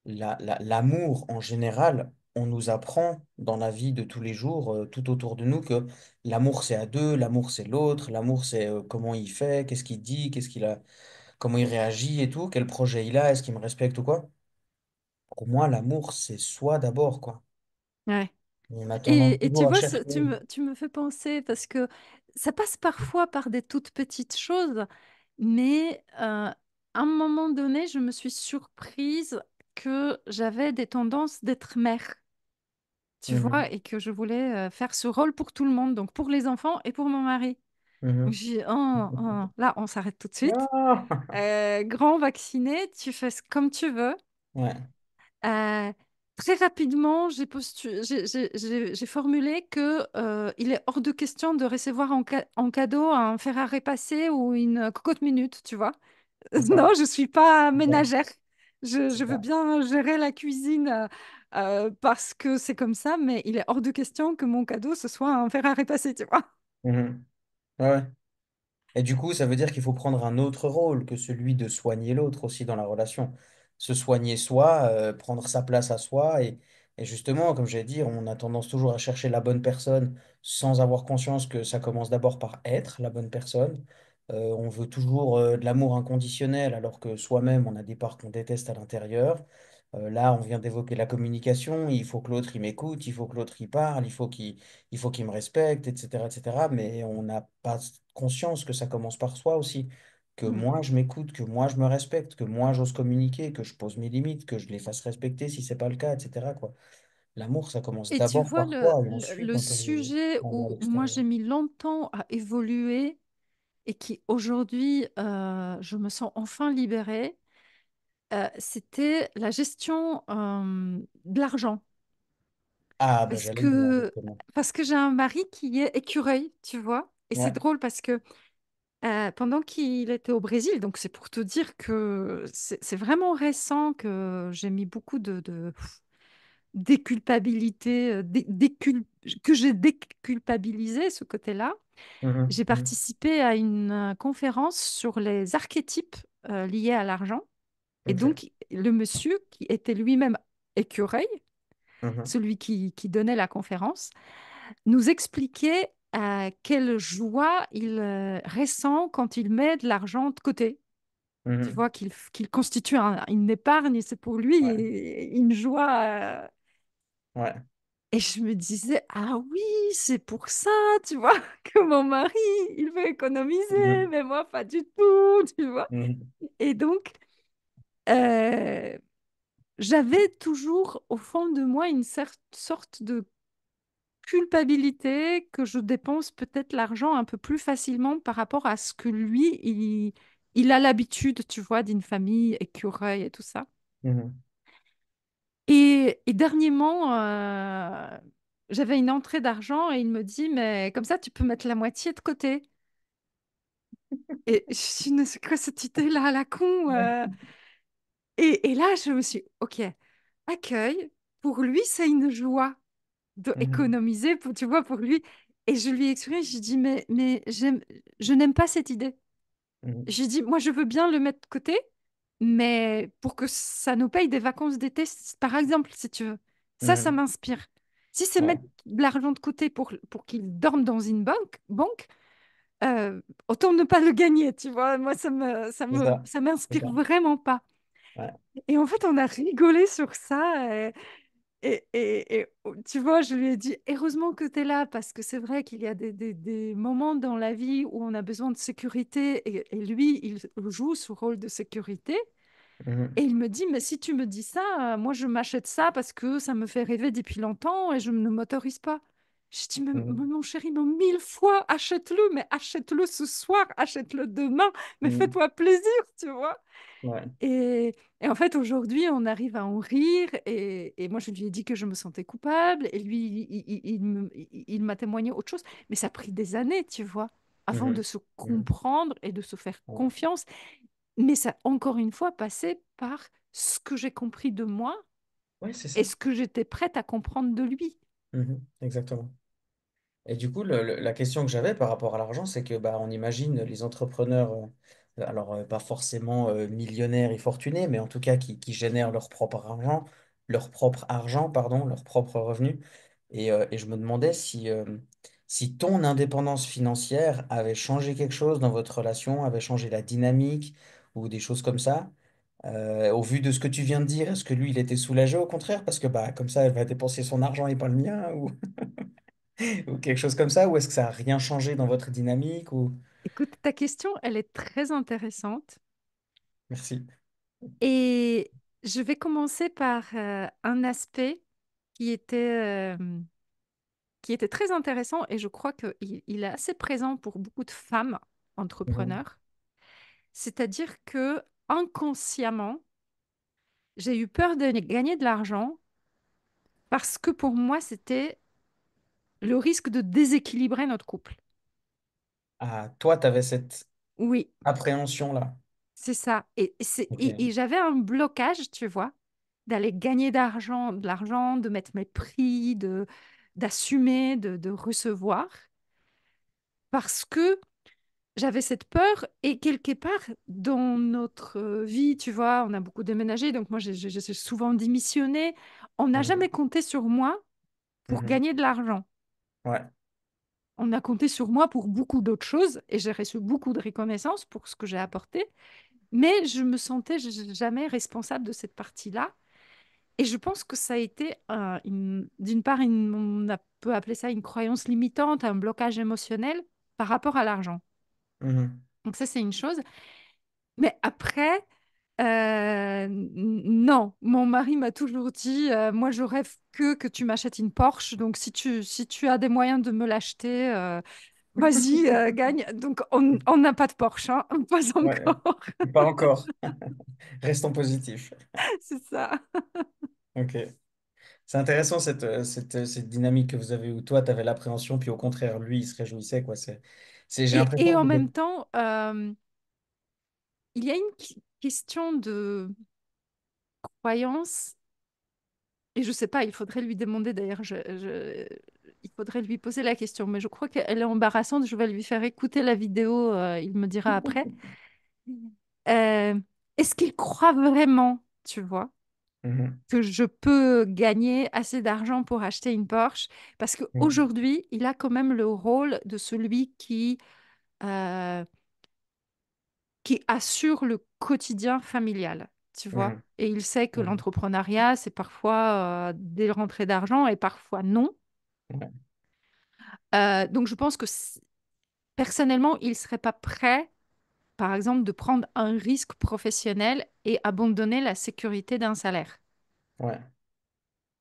Speaker 1: l'amour en général, on nous apprend dans la vie de tous les jours, tout autour de nous, que l'amour c'est à deux, l'amour c'est l'autre, l'amour c'est comment il fait, qu'est-ce qu'il dit, qu'est-ce qu'il a, comment il réagit et tout, quel projet il a, est-ce qu'il me respecte ou quoi. Pour moi, l'amour c'est soi d'abord, quoi.
Speaker 2: ouais.
Speaker 1: On a tendance
Speaker 2: Et tu
Speaker 1: toujours à
Speaker 2: vois,
Speaker 1: chercher.
Speaker 2: tu me fais penser parce que ça passe parfois par des toutes petites choses, mais à un moment donné, je me suis surprise que j'avais des tendances d'être mère, tu
Speaker 1: Mhm,
Speaker 2: vois, et que je voulais faire ce rôle pour tout le monde, donc pour les enfants et pour mon mari. Donc
Speaker 1: mhm.
Speaker 2: j'ai dit, oh, oh, là, on s'arrête tout de suite.
Speaker 1: Ah
Speaker 2: Grand vacciné, tu fais comme tu veux.
Speaker 1: ouais.
Speaker 2: Euh, très rapidement, j'ai formulé que il est hors de question de recevoir en cadeau un fer à repasser ou une cocotte minute, tu vois.
Speaker 1: C'est ça.
Speaker 2: Non, je suis pas
Speaker 1: C'est ça.
Speaker 2: ménagère. Je
Speaker 1: C'est
Speaker 2: veux
Speaker 1: ça.
Speaker 2: bien gérer la cuisine parce que c'est comme ça, mais il est hors de question que mon cadeau ce soit un fer à repasser, tu vois.
Speaker 1: Mhm. Ouais, ouais. Et du coup, ça veut dire qu'il faut prendre un autre rôle que celui de soigner l'autre aussi dans la relation. Se soigner soi, prendre sa place à soi. Et justement, comme j'ai dit, on a tendance toujours à chercher la bonne personne sans avoir conscience que ça commence d'abord par être la bonne personne. On veut toujours de l'amour inconditionnel alors que soi-même, on a des parts qu'on déteste à l'intérieur. Là, on vient d'évoquer la communication. Il faut que l'autre il m'écoute, il faut que l'autre il parle, il faut qu'il me respecte, etc., etc. Mais on n'a pas conscience que ça commence par soi aussi. Que
Speaker 2: Mm.
Speaker 1: moi, je m'écoute, que moi, je me respecte, que moi, j'ose communiquer, que je pose mes limites, que je les fasse respecter si c'est pas le cas, etc., quoi. L'amour, ça commence
Speaker 2: Et tu
Speaker 1: d'abord
Speaker 2: vois,
Speaker 1: par soi et ensuite
Speaker 2: le
Speaker 1: on va à
Speaker 2: sujet où moi
Speaker 1: l'extérieur.
Speaker 2: j'ai mis longtemps à évoluer et qui aujourd'hui, je me sens enfin libérée, c'était la gestion de l'argent.
Speaker 1: Ah, bah
Speaker 2: Parce
Speaker 1: j'allais y venir
Speaker 2: que,
Speaker 1: justement.
Speaker 2: parce que j'ai un mari qui est écureuil, tu vois. Et c'est
Speaker 1: Ouais.
Speaker 2: drôle parce que pendant qu'il était au Brésil, donc c'est pour te dire que c'est vraiment récent que j'ai mis beaucoup de déculpabilité, que j'ai déculpabilisé ce côté-là.
Speaker 1: Mhm,
Speaker 2: J'ai
Speaker 1: mhm.
Speaker 2: participé à une conférence sur les archétypes liés à l'argent. Et
Speaker 1: Ok.
Speaker 2: donc, le monsieur qui était lui-même écureuil,
Speaker 1: Mhm,
Speaker 2: celui qui donnait la conférence, nous expliquait quelle joie il ressent quand il met de l'argent de côté. Tu
Speaker 1: mhm.
Speaker 2: vois, qu'il constitue une épargne, et c'est pour lui
Speaker 1: Ouais.
Speaker 2: une joie.
Speaker 1: Ouais.
Speaker 2: Et je me disais, ah oui, c'est pour ça, tu vois, que mon mari, il veut économiser,
Speaker 1: Mhm,
Speaker 2: mais moi, pas du tout, tu vois.
Speaker 1: mhm,
Speaker 2: Et donc, euh, j'avais toujours au fond de moi une sorte de culpabilité que je dépense peut-être l'argent un peu plus facilement par rapport à ce que lui, il a l'habitude, tu vois, d'une famille écureuil et tout ça.
Speaker 1: mhm,
Speaker 2: Et dernièrement, j'avais une entrée d'argent et il me dit, mais comme ça, tu peux mettre la moitié de côté. Et je suis, mais c'est quoi cette idée-là à la con et là, je me suis, OK, accueil, pour lui, c'est une joie
Speaker 1: mhm,
Speaker 2: d'économiser, tu vois, pour lui. Et je lui ai exprimé, je lui ai dit, mais je n'aime pas cette idée.
Speaker 1: mhm,
Speaker 2: J'ai dit, moi, je veux bien le mettre de côté, mais pour que ça nous paye des vacances d'été, par exemple, si tu veux. Ça
Speaker 1: mhm.
Speaker 2: m'inspire. Si c'est
Speaker 1: Ouais.
Speaker 2: mettre de l'argent de côté pour qu'il dorme dans une banque autant ne pas le gagner, tu vois. Moi,
Speaker 1: C'est ça.
Speaker 2: ça
Speaker 1: C'est
Speaker 2: m'inspire
Speaker 1: ça.
Speaker 2: vraiment pas.
Speaker 1: Ouais.
Speaker 2: Et en fait, on a rigolé sur ça. Tu vois, je lui ai dit, heureusement que tu es là, parce que c'est vrai qu'il y a des moments dans la vie où on a besoin de sécurité, et lui, il joue ce rôle de sécurité. Et
Speaker 1: Mhm,
Speaker 2: il me dit, mais si tu me dis ça, moi, je m'achète ça parce que ça me fait rêver depuis longtemps et je ne m'autorise pas. Je dis, mais
Speaker 1: mhm,
Speaker 2: mon chéri, mais 1000 fois, achète-le, mais achète-le ce soir, achète-le demain, mais
Speaker 1: mhm.
Speaker 2: fais-toi plaisir, tu vois.
Speaker 1: Ouais.
Speaker 2: Et en fait, aujourd'hui, on arrive à en rire. Et moi, je lui ai dit que je me sentais coupable. Et lui, il m'a témoigné autre chose. Mais ça a pris des années, tu vois, avant de
Speaker 1: Mhm,
Speaker 2: se
Speaker 1: mhm.
Speaker 2: comprendre et de se faire
Speaker 1: Ouais.
Speaker 2: confiance. Mais ça, encore une fois, passé par ce que j'ai compris de moi
Speaker 1: Ouais, c'est
Speaker 2: et
Speaker 1: ça.
Speaker 2: ce que j'étais prête à comprendre de lui.
Speaker 1: Mhm, exactement. Et du coup, la question que j'avais par rapport à l'argent, c'est que bah, on imagine les entrepreneurs, alors pas forcément millionnaires et fortunés, mais en tout cas qui génèrent leur propre argent, pardon, leur propre revenu. Et je me demandais si ton indépendance financière avait changé quelque chose dans votre relation, avait changé la dynamique ou des choses comme ça. Au vu de ce que tu viens de dire, est-ce que lui, il était soulagé au contraire? Parce que bah, comme ça, elle va dépenser son argent et pas le mien, ou... ou quelque chose comme ça, ou est-ce que ça a rien changé dans votre dynamique ou...
Speaker 2: Écoute, ta question, elle est très intéressante.
Speaker 1: Merci.
Speaker 2: Et je vais commencer par un aspect qui était, qui était très intéressant et je crois qu'il est assez présent pour beaucoup de femmes
Speaker 1: Mhm.
Speaker 2: entrepreneurs. C'est-à-dire que inconsciemment, j'ai eu peur de gagner de l'argent parce que pour moi, c'était le risque de déséquilibrer notre couple.
Speaker 1: Ah, toi, tu avais cette
Speaker 2: Oui,
Speaker 1: appréhension-là.
Speaker 2: c'est ça.
Speaker 1: Ok.
Speaker 2: Et j'avais un blocage, tu vois, d'aller gagner de l'argent, de mettre mes prix, d'assumer, de recevoir, parce que j'avais cette peur et quelque part dans notre vie, tu vois, on a beaucoup déménagé, donc moi j'ai souvent démissionné. On n'a jamais
Speaker 1: Mhm.
Speaker 2: compté sur moi pour
Speaker 1: Mhm.
Speaker 2: gagner de l'argent.
Speaker 1: Ouais.
Speaker 2: On a compté sur moi pour beaucoup d'autres choses et j'ai reçu beaucoup de reconnaissance pour ce que j'ai apporté, mais je me sentais jamais responsable de cette partie-là. Et je pense que ça a été, d'une part, peut appeler ça une croyance limitante, un blocage émotionnel par rapport à l'argent.
Speaker 1: Mhm.
Speaker 2: Donc ça, c'est une chose. Mais après, non, mon mari m'a toujours dit, moi, je rêve que tu m'achètes une Porsche. Donc si tu as des moyens de me l'acheter, vas-y, gagne. Donc on n'a pas de Porsche, hein, pas
Speaker 1: Ouais.
Speaker 2: encore.
Speaker 1: Pas encore. Restons positifs.
Speaker 2: C'est ça.
Speaker 1: Ok. C'est intéressant cette dynamique que vous avez où toi, tu avais l'appréhension, puis au contraire, lui, il se réjouissait, quoi. J'ai l'impression
Speaker 2: Et
Speaker 1: que
Speaker 2: en
Speaker 1: vous êtes.
Speaker 2: même temps, il y a une question de croyance, et je sais pas, il faudrait lui demander d'ailleurs, il faudrait lui poser la question, mais je crois qu'elle est embarrassante, je vais lui faire écouter la vidéo, il me dira après. Euh, Est-ce qu'il croit vraiment, tu vois,
Speaker 1: Mhm.
Speaker 2: que je peux gagner assez d'argent pour acheter une Porsche? Parce
Speaker 1: Mhm.
Speaker 2: qu'aujourd'hui, il a quand même le rôle de celui euh, qui assure le quotidien familial, tu vois.
Speaker 1: Mhm.
Speaker 2: Et il sait que
Speaker 1: Mhm.
Speaker 2: l'entrepreneuriat, c'est parfois des rentrées d'argent et parfois non.
Speaker 1: Ouais.
Speaker 2: Donc je pense que personnellement, il ne serait pas prêt, par exemple, de prendre un risque professionnel et abandonner la sécurité d'un salaire.
Speaker 1: Ouais.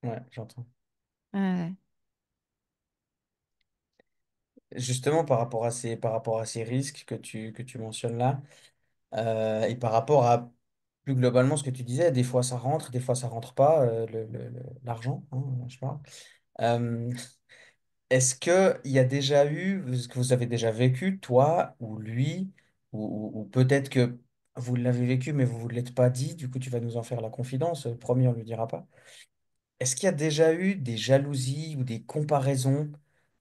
Speaker 1: Ouais, j'entends.
Speaker 2: Euh,
Speaker 1: Justement, par rapport à ces risques que tu mentionnes là, et par rapport à plus globalement ce que tu disais, des fois ça rentre, des fois ça rentre pas, l'argent, hein, je parle. Euh, Est-ce que il y a déjà eu, est-ce que vous avez déjà vécu, toi ou lui, ou peut-être que vous l'avez vécu mais vous ne l'êtes pas dit, du coup tu vas nous en faire la confidence, promis on ne lui dira pas. Est-ce qu'il y a déjà eu des jalousies ou des comparaisons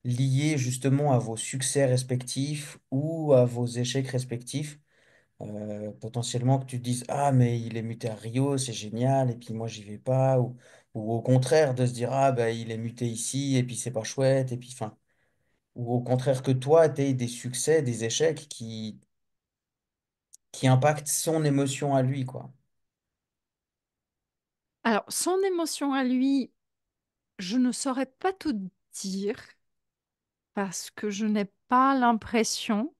Speaker 1: liées justement à vos succès respectifs ou à vos échecs respectifs? Potentiellement que tu te dises, ah mais il est muté à Rio, c'est génial, et puis moi j'y vais pas, ou au contraire de se dire, ah bah il est muté ici, et puis c'est pas chouette, et puis enfin. Ou au contraire que toi, tu aies des succès, des échecs qui impactent son émotion à lui, quoi.
Speaker 2: alors, son émotion à lui, je ne saurais pas tout dire parce que je n'ai pas l'impression.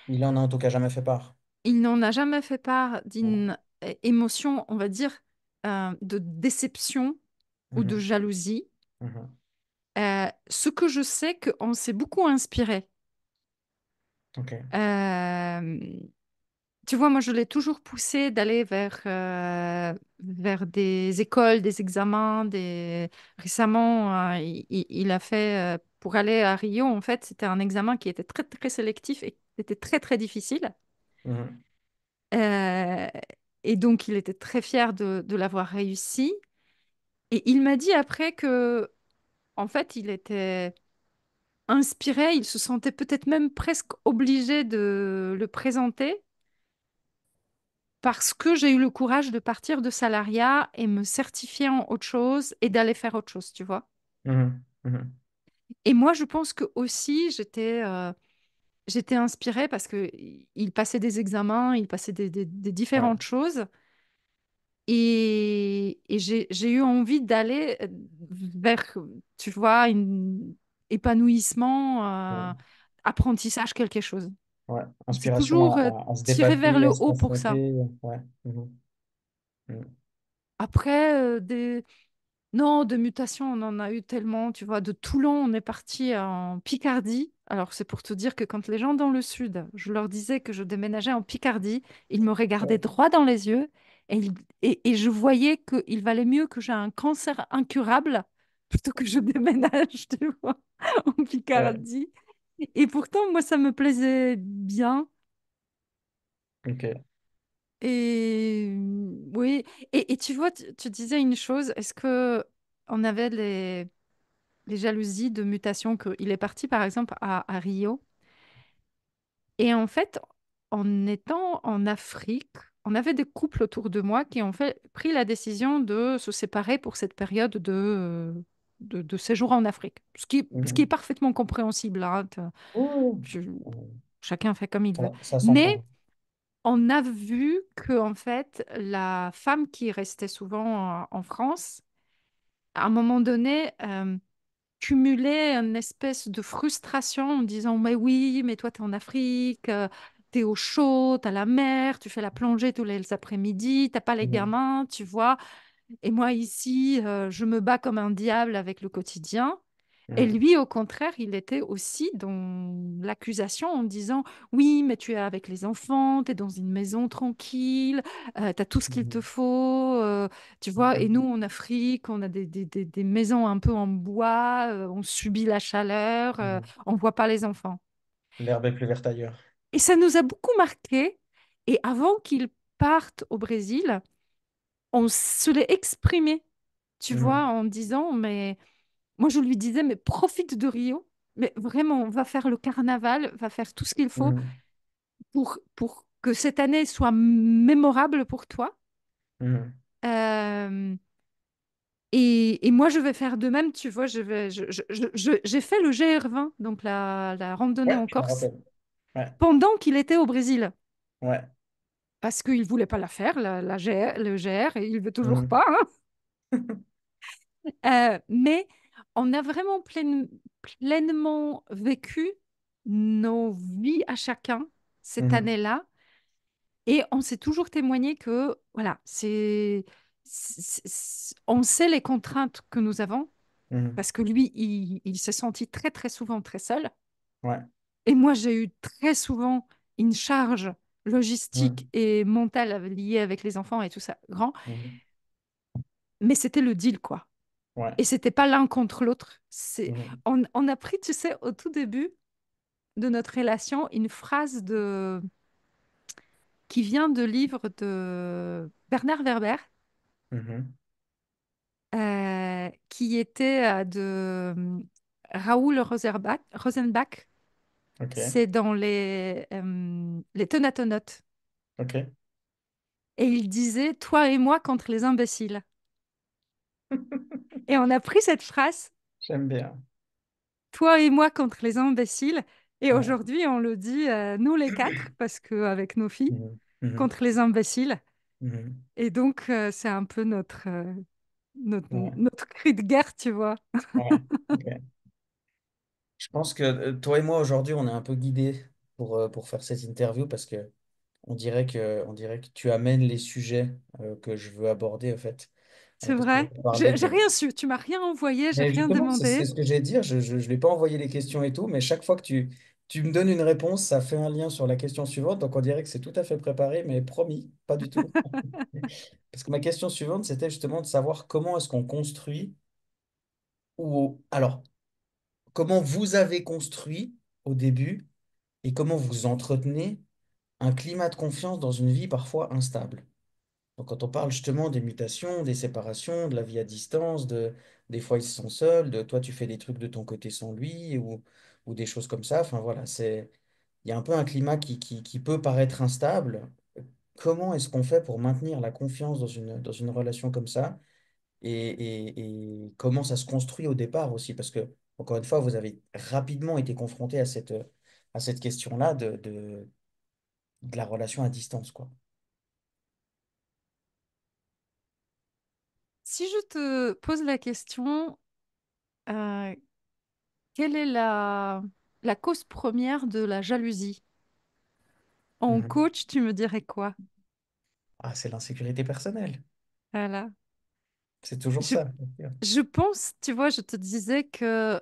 Speaker 1: Il en a en tout cas jamais fait part.
Speaker 2: Il n'en a jamais fait part
Speaker 1: Bon.
Speaker 2: d'une émotion, on va dire, de déception ou de
Speaker 1: Mhm,
Speaker 2: jalousie.
Speaker 1: mhm.
Speaker 2: Ce que je sais qu'on s'est beaucoup inspiré.
Speaker 1: Ok.
Speaker 2: Euh, Tu vois, moi, je l'ai toujours poussé d'aller vers des écoles, des examens. Récemment, il a fait, pour aller à Rio, en fait, c'était un examen qui était très, très sélectif et qui était très, très difficile.
Speaker 1: Mhm,
Speaker 2: Euh, et donc, il était très fier de l'avoir réussi. Et il m'a dit après que, en fait, il était inspiré, il se sentait peut-être même presque obligé de le présenter parce que j'ai eu le courage de partir de salariat et me certifier en autre chose et d'aller faire autre chose, tu vois.
Speaker 1: mhm, mhm.
Speaker 2: Et moi, je pense que aussi, j'étais inspirée parce que il passait des examens, il passait des
Speaker 1: Ouais,
Speaker 2: différentes choses. Et j'ai eu envie d'aller vers, tu vois, un épanouissement,
Speaker 1: ouais,
Speaker 2: apprentissage, quelque chose.
Speaker 1: ouais.
Speaker 2: J'ai
Speaker 1: Inspiration
Speaker 2: toujours
Speaker 1: à se
Speaker 2: tiré vers
Speaker 1: dépasser,
Speaker 2: le
Speaker 1: à se
Speaker 2: haut pour ça.
Speaker 1: confronter. Ouais. Mhm, mhm.
Speaker 2: Après, non, de mutation, on en a eu tellement, tu vois. De Toulon, on est parti en Picardie. Alors, c'est pour te dire que quand les gens dans le sud, je leur disais que je déménageais en Picardie, ils me regardaient
Speaker 1: Ouais.
Speaker 2: droit dans les yeux et je voyais qu'il valait mieux que j'ai un cancer incurable plutôt que je déménage, tu vois, en
Speaker 1: Ouais,
Speaker 2: Picardie. Et pourtant, moi, ça me plaisait bien.
Speaker 1: ok.
Speaker 2: Oui, et tu vois, tu disais une chose, est-ce que on avait les jalousies de mutation, qu'il est parti, par exemple, à Rio. Et en fait, en étant en Afrique, on avait des couples autour de moi qui ont pris la décision de se séparer pour cette période de séjour en Afrique. Ce qui est
Speaker 1: Mhm.
Speaker 2: parfaitement compréhensible, hein.
Speaker 1: Ouh.
Speaker 2: Je- Chacun fait comme il veut.
Speaker 1: Ça
Speaker 2: Mais
Speaker 1: s'entend.
Speaker 2: on a vu que, en fait, la femme qui restait souvent en France, à un moment donné, cumuler une espèce de frustration en disant, mais oui, mais toi, tu es en Afrique, tu es au chaud, tu as la mer, tu fais la plongée tous les après-midi, t'as pas les
Speaker 1: Mhm.
Speaker 2: gamins, tu vois. Et moi, ici, je me bats comme un diable avec le quotidien. Et
Speaker 1: Mhm.
Speaker 2: lui, au contraire, il était aussi dans l'accusation en disant, oui, mais tu es avec les enfants, tu es dans une maison tranquille, tu as tout ce qu'il te
Speaker 1: Mhm.
Speaker 2: faut, tu vois. Et nous,
Speaker 1: Mhm.
Speaker 2: en Afrique, on a des maisons un peu en bois, on subit la chaleur,
Speaker 1: Mhm.
Speaker 2: on voit pas les enfants.
Speaker 1: L'herbe est plus verte ailleurs.
Speaker 2: Et ça nous a beaucoup marqué. Et avant qu'il parte au Brésil, on se l'est exprimé, tu vois,
Speaker 1: Mhm.
Speaker 2: en disant, mais moi, je lui disais, mais profite de Rio, mais vraiment, va faire le carnaval, va faire tout ce qu'il faut
Speaker 1: Mhm.
Speaker 2: pour que cette année soit mémorable pour toi.
Speaker 1: Mhm.
Speaker 2: Euh, et moi, je vais faire de même, tu vois, j'ai fait le GR20, donc la randonnée
Speaker 1: Ouais,
Speaker 2: en
Speaker 1: je me
Speaker 2: Corse,
Speaker 1: rappelle. Ouais,
Speaker 2: pendant qu'il était au Brésil,
Speaker 1: ouais.
Speaker 2: parce qu'il ne voulait pas la faire, la GR, le GR, et il ne veut toujours
Speaker 1: Mhm.
Speaker 2: pas, hein. Mais on a vraiment pleinement vécu nos vies à chacun cette
Speaker 1: Mhm.
Speaker 2: année-là. Et on s'est toujours témoigné que, voilà, on sait les contraintes que nous avons,
Speaker 1: Mhm.
Speaker 2: parce que lui, il s'est senti très, très souvent très seul.
Speaker 1: Ouais.
Speaker 2: Et moi, j'ai eu très souvent une charge logistique
Speaker 1: Mhm.
Speaker 2: et mentale liée avec les enfants et tout ça grand.
Speaker 1: Mhm.
Speaker 2: Mais c'était le deal, quoi.
Speaker 1: Ouais.
Speaker 2: Et c'était pas l'un contre l'autre.
Speaker 1: Mhm.
Speaker 2: On a pris, tu sais, au tout début de notre relation, une phrase qui vient de livre de Bernard Werber,
Speaker 1: Mhm.
Speaker 2: qui était Raoul Rosenbach.
Speaker 1: Ok.
Speaker 2: C'est dans les Tenatonotes.
Speaker 1: Ok.
Speaker 2: Et il disait, toi et moi contre les imbéciles. Et on a pris cette phrase,
Speaker 1: J'aime bien.
Speaker 2: toi et moi contre les imbéciles. Et
Speaker 1: Ouais.
Speaker 2: aujourd'hui, on le dit, nous les quatre, parce qu'avec nos filles,
Speaker 1: Mhm. Mhm.
Speaker 2: contre les imbéciles.
Speaker 1: Mhm.
Speaker 2: Et donc, c'est un peu
Speaker 1: Ouais.
Speaker 2: notre cri de guerre, tu vois.
Speaker 1: Ouais. Ok. Je pense que toi et moi aujourd'hui, on est un peu guidés pour faire cette interview parce que on dirait que tu amènes les sujets que je veux aborder en fait.
Speaker 2: C'est
Speaker 1: Parce que là,
Speaker 2: vrai.
Speaker 1: on parlait
Speaker 2: J'ai
Speaker 1: de...
Speaker 2: rien su. Tu m'as rien envoyé, j'ai
Speaker 1: Mais
Speaker 2: rien
Speaker 1: justement, c'est
Speaker 2: demandé.
Speaker 1: ce que j'ai à dire. Je ne l'ai pas envoyé les questions et tout, mais chaque fois que tu me donnes une réponse, ça fait un lien sur la question suivante. Donc on dirait que c'est tout à fait préparé, mais promis, pas du tout. Parce que ma question suivante, c'était justement de savoir comment est-ce qu'on construit ou alors comment vous avez construit au début et comment vous entretenez un climat de confiance dans une vie parfois instable. Donc quand on parle justement des mutations, des séparations, de la vie à distance, des fois ils sont seuls, de toi tu fais des trucs de ton côté sans lui ou des choses comme ça. Enfin voilà, il y a un peu un climat qui peut paraître instable. Comment est-ce qu'on fait pour maintenir la confiance dans une relation comme ça? Et comment ça se construit au départ aussi? Parce que, encore une fois, vous avez rapidement été confronté à cette question-là de la relation à distance, quoi.
Speaker 2: Si je te pose la question, euh, quelle est la cause première de la jalousie? En
Speaker 1: Mhm.
Speaker 2: coach, tu me dirais quoi?
Speaker 1: Ah, c'est l'insécurité personnelle.
Speaker 2: Voilà.
Speaker 1: C'est toujours
Speaker 2: Je,
Speaker 1: ça.
Speaker 2: je pense, tu vois, je te disais que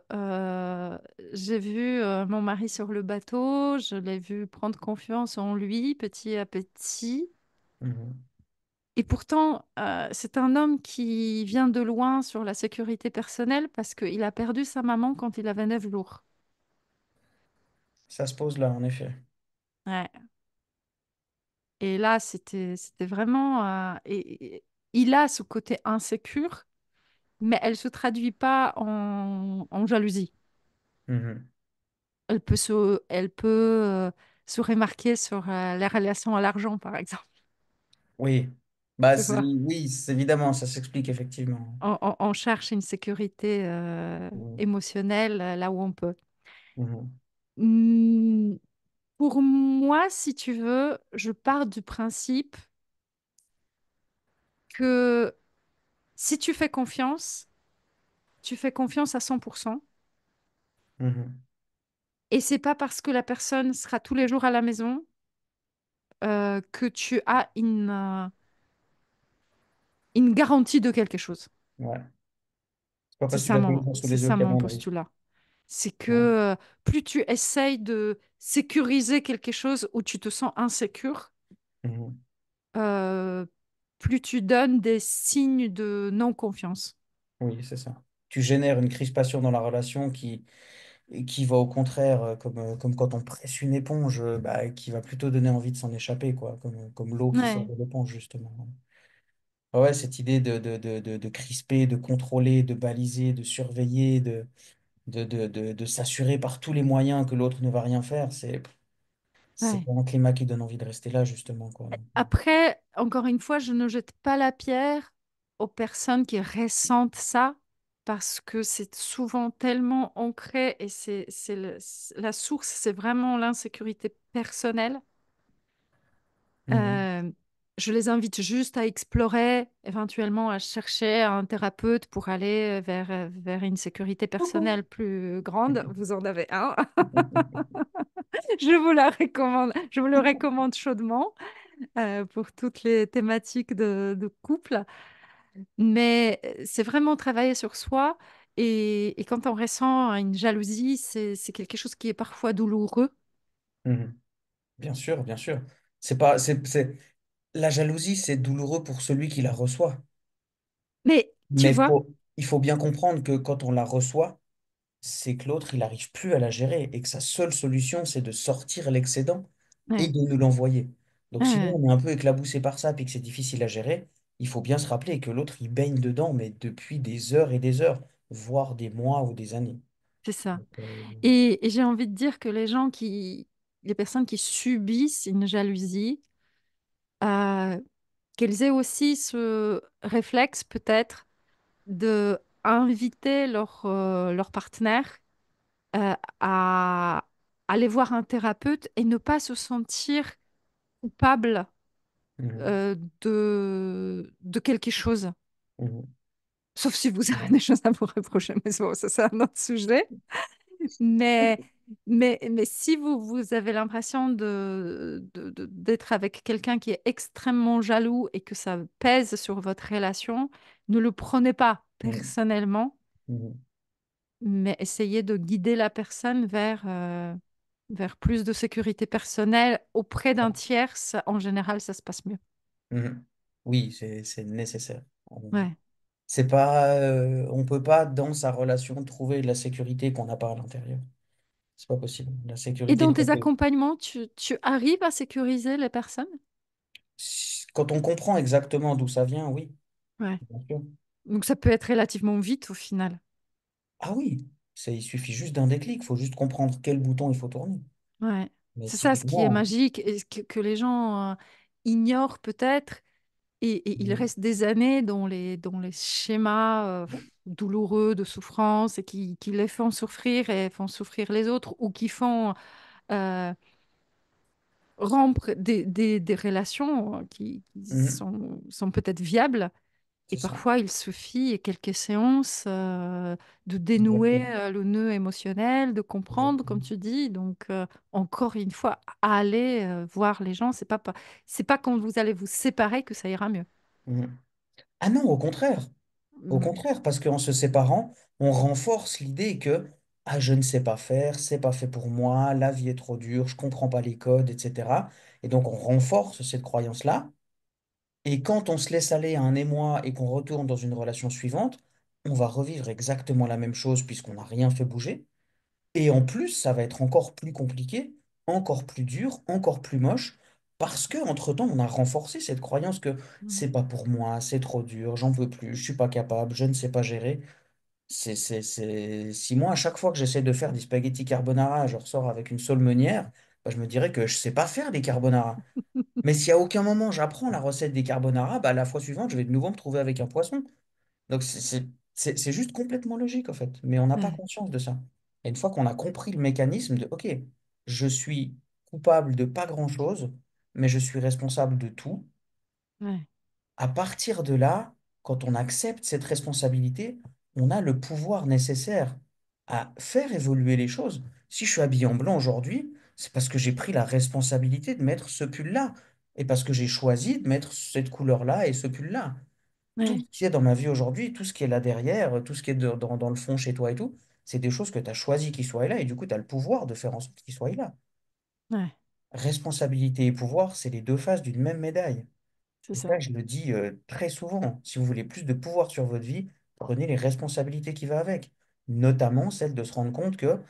Speaker 2: j'ai vu mon mari sur le bateau, je l'ai vu prendre confiance en lui petit à petit.
Speaker 1: Mhm.
Speaker 2: Et pourtant, c'est un homme qui vient de loin sur la sécurité personnelle parce qu'il a perdu sa maman quand il avait 9 jours.
Speaker 1: Ça se pose là, en effet.
Speaker 2: Ouais. Et là, c'était vraiment... il a ce côté insécure, mais elle se traduit pas en jalousie.
Speaker 1: Mhm.
Speaker 2: Elle peut se remarquer sur les relations à l'argent, par exemple.
Speaker 1: Oui, bah,
Speaker 2: Tu vois?
Speaker 1: oui, évidemment, ça s'explique effectivement.
Speaker 2: On cherche une sécurité
Speaker 1: Mhm.
Speaker 2: émotionnelle là où on peut.
Speaker 1: Mhm.
Speaker 2: Hmm, pour moi, si tu veux, je pars du principe que si tu fais confiance à 100%.
Speaker 1: Mhm.
Speaker 2: Et c'est pas parce que la personne sera tous les jours à la maison que tu as une garantie de quelque chose.
Speaker 1: Ouais. C'est pas
Speaker 2: C'est
Speaker 1: parce que tu
Speaker 2: ça
Speaker 1: l'as tous les jours sous
Speaker 2: c'est
Speaker 1: les yeux
Speaker 2: ça
Speaker 1: qu'il y a
Speaker 2: mon
Speaker 1: moins de risques.
Speaker 2: postulat. C'est que
Speaker 1: Ouais.
Speaker 2: plus tu essayes de sécuriser quelque chose où tu te sens insécure,
Speaker 1: Mhm.
Speaker 2: euh, plus tu donnes des signes de non-confiance.
Speaker 1: Oui, c'est ça. Tu génères une crispation dans la relation qui va au contraire, comme quand on presse une éponge, bah, qui va plutôt donner envie de s'en échapper, quoi, comme l'eau qui sort
Speaker 2: Ouais,
Speaker 1: de l'éponge, justement. Ah ouais, cette idée de crisper, de contrôler, de baliser, de surveiller, de s'assurer par tous les moyens que l'autre ne va rien faire, c'est
Speaker 2: ouais.
Speaker 1: pas un climat qui donne envie de rester là, justement, quoi. Donc,
Speaker 2: Après, encore une fois, je ne jette pas la pierre aux personnes qui ressentent ça parce que c'est souvent tellement ancré et la source, c'est vraiment l'insécurité personnelle.
Speaker 1: mhm.
Speaker 2: Euh, je les invite juste à explorer, éventuellement à chercher un thérapeute pour aller vers une sécurité personnelle plus grande. Vous en avez un. Je vous le recommande chaudement pour toutes les thématiques de couple. Mais c'est vraiment travailler sur soi. Et quand on ressent une jalousie, c'est quelque chose qui est parfois douloureux.
Speaker 1: Mhm. Bien sûr, bien sûr. C'est pas, La jalousie, c'est douloureux pour celui qui la reçoit.
Speaker 2: Mais tu
Speaker 1: Mais
Speaker 2: vois,
Speaker 1: il faut bien comprendre que quand on la reçoit, c'est que l'autre, il n'arrive plus à la gérer et que sa seule solution, c'est de sortir l'excédent et
Speaker 2: ouais,
Speaker 1: de nous l'envoyer. Donc, si nous,
Speaker 2: ouais,
Speaker 1: on est un peu éclaboussé par ça et que c'est difficile à gérer, il faut bien se rappeler que l'autre, il baigne dedans, mais depuis des heures et des heures, voire des mois ou des années.
Speaker 2: c'est ça.
Speaker 1: Donc,
Speaker 2: Et j'ai envie de dire que les personnes qui subissent une jalousie, euh, qu'elles aient aussi ce réflexe peut-être de inviter leur partenaire à aller voir un thérapeute et ne pas se sentir coupable
Speaker 1: mhm,
Speaker 2: de quelque chose.
Speaker 1: mhm,
Speaker 2: Sauf si vous avez des choses à vous reprocher, mais bon, ça c'est un autre sujet. Mais, mais si vous avez l'impression d'être avec quelqu'un qui est extrêmement jaloux et que ça pèse sur votre relation, ne le prenez pas
Speaker 1: mhm,
Speaker 2: personnellement,
Speaker 1: mhm.
Speaker 2: mais essayez de guider la personne vers plus de sécurité personnelle auprès d'un tiers. En général, ça se passe mieux.
Speaker 1: Mhm. Oui, c'est nécessaire.
Speaker 2: Ouais.
Speaker 1: On peut pas, dans sa relation, trouver de la sécurité qu'on n'a pas à l'intérieur. C'est pas possible. La
Speaker 2: Et
Speaker 1: sécurité,
Speaker 2: dans tes accompagnements, tu arrives à sécuriser les personnes?
Speaker 1: quand on comprend exactement d'où ça vient, oui,
Speaker 2: Ouais.
Speaker 1: bien sûr.
Speaker 2: Donc ça peut être relativement vite au final.
Speaker 1: Ah oui, il suffit juste d'un déclic, il faut juste comprendre quel bouton il faut tourner.
Speaker 2: Ouais.
Speaker 1: Mais
Speaker 2: C'est ça ce qui est
Speaker 1: typiquement,
Speaker 2: magique et que les gens ignorent peut-être et ils
Speaker 1: mhm,
Speaker 2: restent des années dans les schémas douloureux de souffrance et qui les font souffrir et font souffrir les autres ou qui font euh, rompre des relations qui
Speaker 1: mhm,
Speaker 2: sont peut-être viables. Et
Speaker 1: c'est ça.
Speaker 2: parfois, il suffit quelques séances de dénouer
Speaker 1: Exactement.
Speaker 2: le nœud émotionnel, de comprendre, comme
Speaker 1: Exactement.
Speaker 2: tu dis. Donc, encore une fois, aller voir les gens, c'est pas quand vous allez vous séparer que ça ira mieux.
Speaker 1: Mhm. Ah non, au contraire. Au
Speaker 2: Mm.
Speaker 1: contraire, parce qu'en se séparant, on renforce l'idée que ah, je ne sais pas faire, c'est pas fait pour moi, la vie est trop dure, je comprends pas les codes, etc. Et donc on renforce cette croyance-là. Et quand on se laisse aller à un émoi et qu'on retourne dans une relation suivante, on va revivre exactement la même chose puisqu'on n'a rien fait bouger. Et en plus, ça va être encore plus compliqué, encore plus dur, encore plus moche, parce que entre-temps, on a renforcé cette croyance que
Speaker 2: Mm.
Speaker 1: c'est pas pour moi, c'est trop dur, j'en veux plus, je suis pas capable, je ne sais pas gérer. Si moi, à chaque fois que j'essaie de faire des spaghettis carbonara, je ressors avec une saule-meunière, bah, je me dirais que je sais pas faire des carbonara. Mais si à aucun moment j'apprends la recette des carbonara, bah, la fois suivante, je vais de nouveau me trouver avec un poisson. Donc c'est juste complètement logique en fait, mais on n'a pas
Speaker 2: Ouais,
Speaker 1: conscience de ça. Et une fois qu'on a compris le mécanisme de, OK, je suis coupable de pas grand-chose, mais je suis responsable de tout,
Speaker 2: ouais,
Speaker 1: à partir de là, quand on accepte cette responsabilité, on a le pouvoir nécessaire à faire évoluer les choses. Si je suis habillé en blanc aujourd'hui, c'est parce que j'ai pris la responsabilité de mettre ce pull-là et parce que j'ai choisi de mettre cette couleur-là et ce pull-là. Tout
Speaker 2: ouais,
Speaker 1: ce qui est dans ma vie aujourd'hui, tout ce qui est là derrière, tout ce qui est dans le fond chez toi et tout, c'est des choses que tu as choisi qu'ils soient là et du coup, tu as le pouvoir de faire en sorte qu'ils soient là.
Speaker 2: ouais,
Speaker 1: Responsabilité et pouvoir, c'est les deux faces d'une même médaille.
Speaker 2: c'est
Speaker 1: Et
Speaker 2: ça.
Speaker 1: ça, je le dis très souvent. Si vous voulez plus de pouvoir sur votre vie, prenez les responsabilités qui vont avec. Notamment celle de se rendre compte que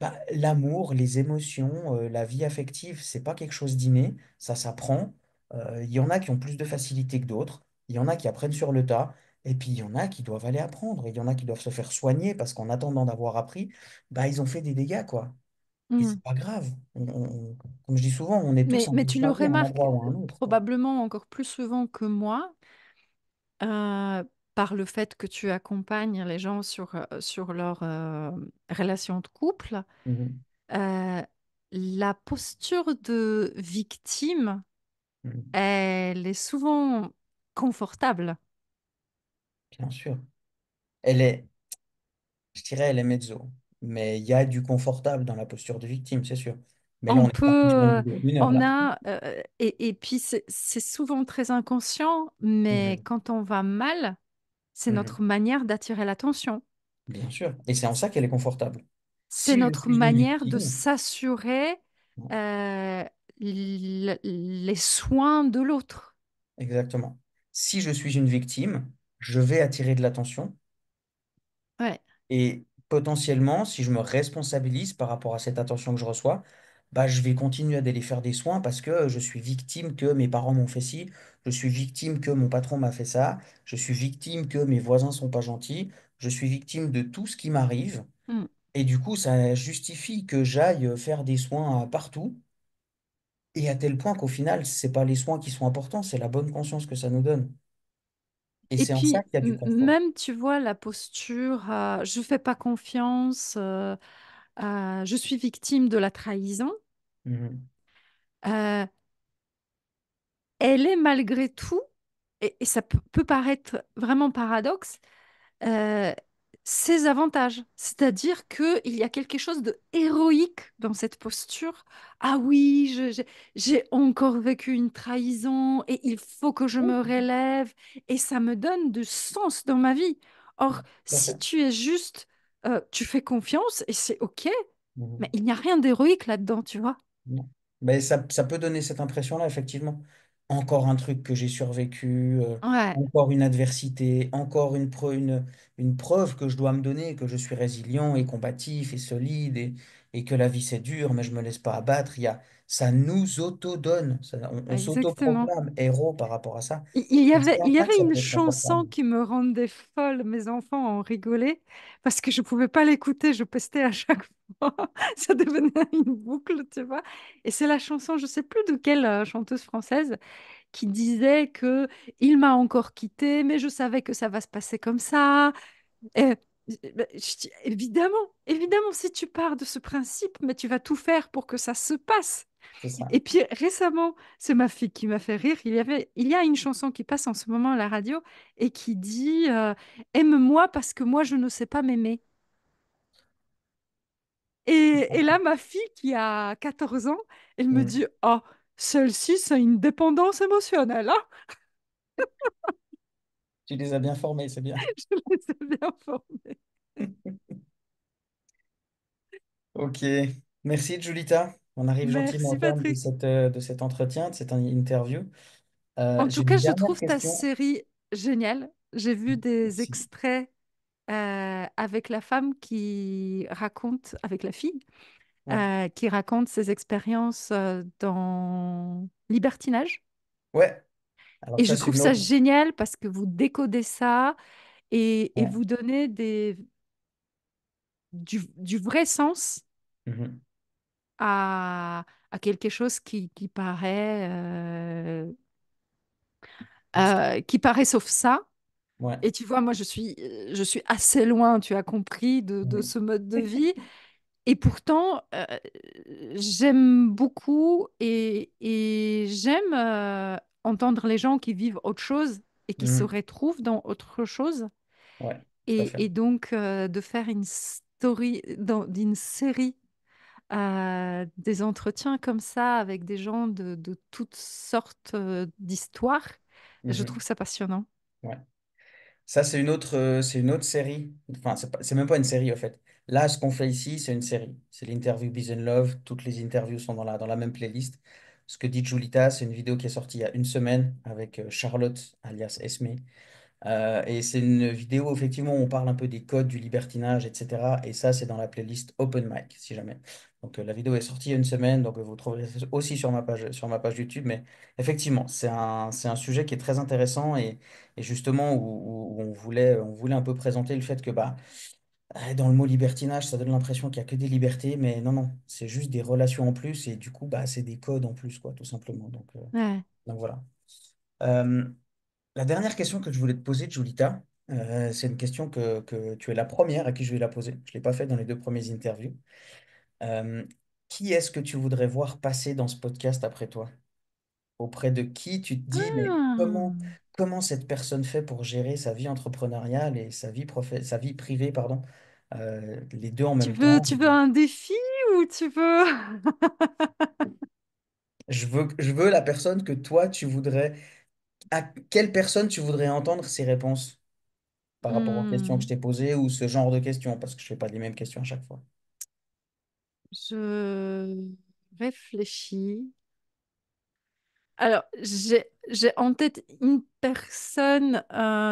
Speaker 1: bah, l'amour, les émotions, la vie affective, c'est pas quelque chose d'inné, ça s'apprend. Il y en a qui ont plus de facilité que d'autres, il y en a qui apprennent sur le tas, et puis il y en a qui doivent aller apprendre, il y en a qui doivent se faire soigner parce qu'en attendant d'avoir appris, bah, ils ont fait des dégâts, quoi. Et
Speaker 2: Mm.
Speaker 1: c'est pas grave. Comme je dis souvent, on est tous un
Speaker 2: Mais
Speaker 1: peu
Speaker 2: tu le
Speaker 1: schingués à un
Speaker 2: remarques
Speaker 1: endroit ou à un autre, quoi.
Speaker 2: probablement encore plus souvent que moi, par le fait que tu accompagnes les gens sur leur relation de couple.
Speaker 1: Mhm.
Speaker 2: Euh, la posture de victime,
Speaker 1: Mhm.
Speaker 2: elle est souvent confortable.
Speaker 1: Bien sûr. Elle est, je dirais, elle est mezzo. Mais il y a du confortable dans la posture de victime, c'est sûr. Mais là,
Speaker 2: On
Speaker 1: on est parti sur une
Speaker 2: peut,
Speaker 1: vidéo d'une heure,
Speaker 2: on
Speaker 1: là.
Speaker 2: a, et puis c'est souvent très inconscient, mais
Speaker 1: Mhm.
Speaker 2: quand on va mal, c'est
Speaker 1: Mhm.
Speaker 2: notre manière d'attirer l'attention.
Speaker 1: Bien sûr. Et c'est en ça qu'elle est confortable.
Speaker 2: C'est
Speaker 1: Si je
Speaker 2: notre
Speaker 1: suis une
Speaker 2: manière de
Speaker 1: victime,
Speaker 2: s'assurer euh, les soins de l'autre.
Speaker 1: exactement. Si je suis une victime, je vais attirer de l'attention.
Speaker 2: Ouais.
Speaker 1: Et potentiellement, si je me responsabilise par rapport à cette attention que je reçois, bah, je vais continuer à aller faire des soins parce que je suis victime que mes parents m'ont fait ci, je suis victime que mon patron m'a fait ça, je suis victime que mes voisins sont pas gentils, je suis victime de tout ce qui m'arrive.
Speaker 2: Mm.
Speaker 1: Et du coup, ça justifie que j'aille faire des soins partout. Et à tel point qu'au final, c'est pas les soins qui sont importants, c'est la bonne conscience que ça nous donne. Et
Speaker 2: Et
Speaker 1: c'est en ça
Speaker 2: puis,
Speaker 1: qu'il y a du confort.
Speaker 2: même, tu vois, la posture, je fais pas confiance, je suis victime de la trahison,
Speaker 1: Mhm.
Speaker 2: euh, elle est malgré tout, et ça peut paraître vraiment paradoxe, euh, ses avantages. C'est-à-dire qu'il y a quelque chose de héroïque dans cette posture. Ah oui, j'ai encore vécu une trahison et il faut que je
Speaker 1: Oui,
Speaker 2: me relève et ça me donne du sens dans ma vie. Or,
Speaker 1: tout à
Speaker 2: si
Speaker 1: fait.
Speaker 2: tu es juste, tu fais confiance et c'est OK, mais
Speaker 1: Mhm.
Speaker 2: il n'y a rien d'héroïque là-dedans, tu vois.
Speaker 1: Non. Mais ça peut donner cette impression-là, effectivement. Encore un truc que j'ai survécu,
Speaker 2: Ouais,
Speaker 1: encore une adversité, encore une preuve que je dois me donner, que je suis résilient et combatif et solide et que la vie c'est dur, mais je me laisse pas abattre. Ça nous auto-donne, on
Speaker 2: exactement.
Speaker 1: s'auto-proclame héros par rapport à ça. Et c'est
Speaker 2: Il
Speaker 1: en
Speaker 2: y
Speaker 1: ça que
Speaker 2: avait
Speaker 1: ça
Speaker 2: une
Speaker 1: peut être
Speaker 2: chanson
Speaker 1: confortable.
Speaker 2: qui me rendait folle. Mes enfants en rigolaient parce que je pouvais pas l'écouter. Je pestais à chaque fois. Ça devenait une boucle, tu vois. Et c'est la chanson, je sais plus de quelle chanteuse française, qui disait que il m'a encore quitté, mais je savais que ça va se passer comme ça. Et, je dis, évidemment, si tu pars de ce principe, mais tu vas tout faire pour que ça se passe.
Speaker 1: C'est ça.
Speaker 2: Et puis récemment, c'est ma fille qui m'a fait rire. Il y a une chanson qui passe en ce moment à la radio et qui dit aime-moi parce que moi je ne sais pas m'aimer. Et là, ma fille qui a 14 ans, elle me
Speaker 1: Mm.
Speaker 2: dit oh, celle-ci, c'est une dépendance émotionnelle. Hein.
Speaker 1: Tu les as bien formés, c'est bien.
Speaker 2: Je les ai bien formée.
Speaker 1: Ok, merci Julita. On arrive gentiment au
Speaker 2: Merci
Speaker 1: terme
Speaker 2: Patrick.
Speaker 1: de cet entretien, de cette interview.
Speaker 2: En tout
Speaker 1: J'ai
Speaker 2: cas,
Speaker 1: une
Speaker 2: je
Speaker 1: dernière
Speaker 2: trouve ta
Speaker 1: question.
Speaker 2: série géniale. J'ai vu des
Speaker 1: Si.
Speaker 2: extraits avec la femme qui raconte, avec la fille,
Speaker 1: Ouais.
Speaker 2: qui raconte ses expériences dans libertinage.
Speaker 1: Ouais. Alors
Speaker 2: Et
Speaker 1: ça,
Speaker 2: je
Speaker 1: c'est
Speaker 2: trouve
Speaker 1: une
Speaker 2: ça
Speaker 1: autre.
Speaker 2: génial parce que vous décodez ça et
Speaker 1: Ouais.
Speaker 2: vous donnez du vrai sens
Speaker 1: Mhm.
Speaker 2: à quelque chose
Speaker 1: Abstrait.
Speaker 2: qui paraît sauf ça.
Speaker 1: Ouais.
Speaker 2: Et tu vois, moi, je suis assez loin, tu as compris, de
Speaker 1: Mhm.
Speaker 2: ce mode de vie. Et pourtant, j'aime beaucoup et j'aime entendre les gens qui vivent autre chose et qui se
Speaker 1: Mhm.
Speaker 2: retrouvent dans autre chose.
Speaker 1: Ouais, tout à fait.
Speaker 2: Et donc, de faire une story, d'une série, des entretiens comme ça avec des gens de toutes sortes d'histoires, je trouve
Speaker 1: Mhm.
Speaker 2: ça passionnant.
Speaker 1: Ouais. Ça, c'est une autre série. Enfin, c'est même pas une série, en fait. Là, ce qu'on fait ici, c'est une série. C'est l'interview Biz and Love. Toutes les interviews sont dans la même playlist. Ce que dit Julita, c'est une vidéo qui est sortie il y a une semaine avec Charlotte, alias Esme. Et c'est une vidéo, effectivement, où on parle un peu des codes du libertinage, etc. Et ça, c'est dans la playlist Open Mic, si jamais. Donc, la vidéo est sortie il y a une semaine, donc vous trouverez ça aussi sur ma page YouTube. Mais effectivement, c'est un sujet qui est très intéressant et justement où on voulait un peu présenter le fait que bah, dans le mot libertinage, ça donne l'impression qu'il n'y a que des libertés, mais non, non, c'est juste des relations en plus et du coup, bah, c'est des codes en plus, quoi, tout simplement.
Speaker 2: Ouais.
Speaker 1: Donc voilà. Euh, la dernière question que je voulais te poser, Julita, c'est une question que tu es la première à qui je vais la poser. Je ne l'ai pas fait dans les deux premières interviews. Euh, qui est-ce que tu voudrais voir passer dans ce podcast après toi? Auprès de qui tu te dis, mais
Speaker 2: Ah.
Speaker 1: comment cette personne fait pour gérer sa vie entrepreneuriale et sa vie privée, pardon, les deux en même temps?
Speaker 2: Tu veux un défi ou tu veux...
Speaker 1: Je veux la personne que toi, tu voudrais... À quelle personne tu voudrais entendre ses réponses par rapport aux questions que je
Speaker 2: Hmm,
Speaker 1: t'ai posées ou ce genre de questions, parce que je ne fais pas les mêmes questions à chaque fois.
Speaker 2: je réfléchis. Alors, j'ai en tête une personne,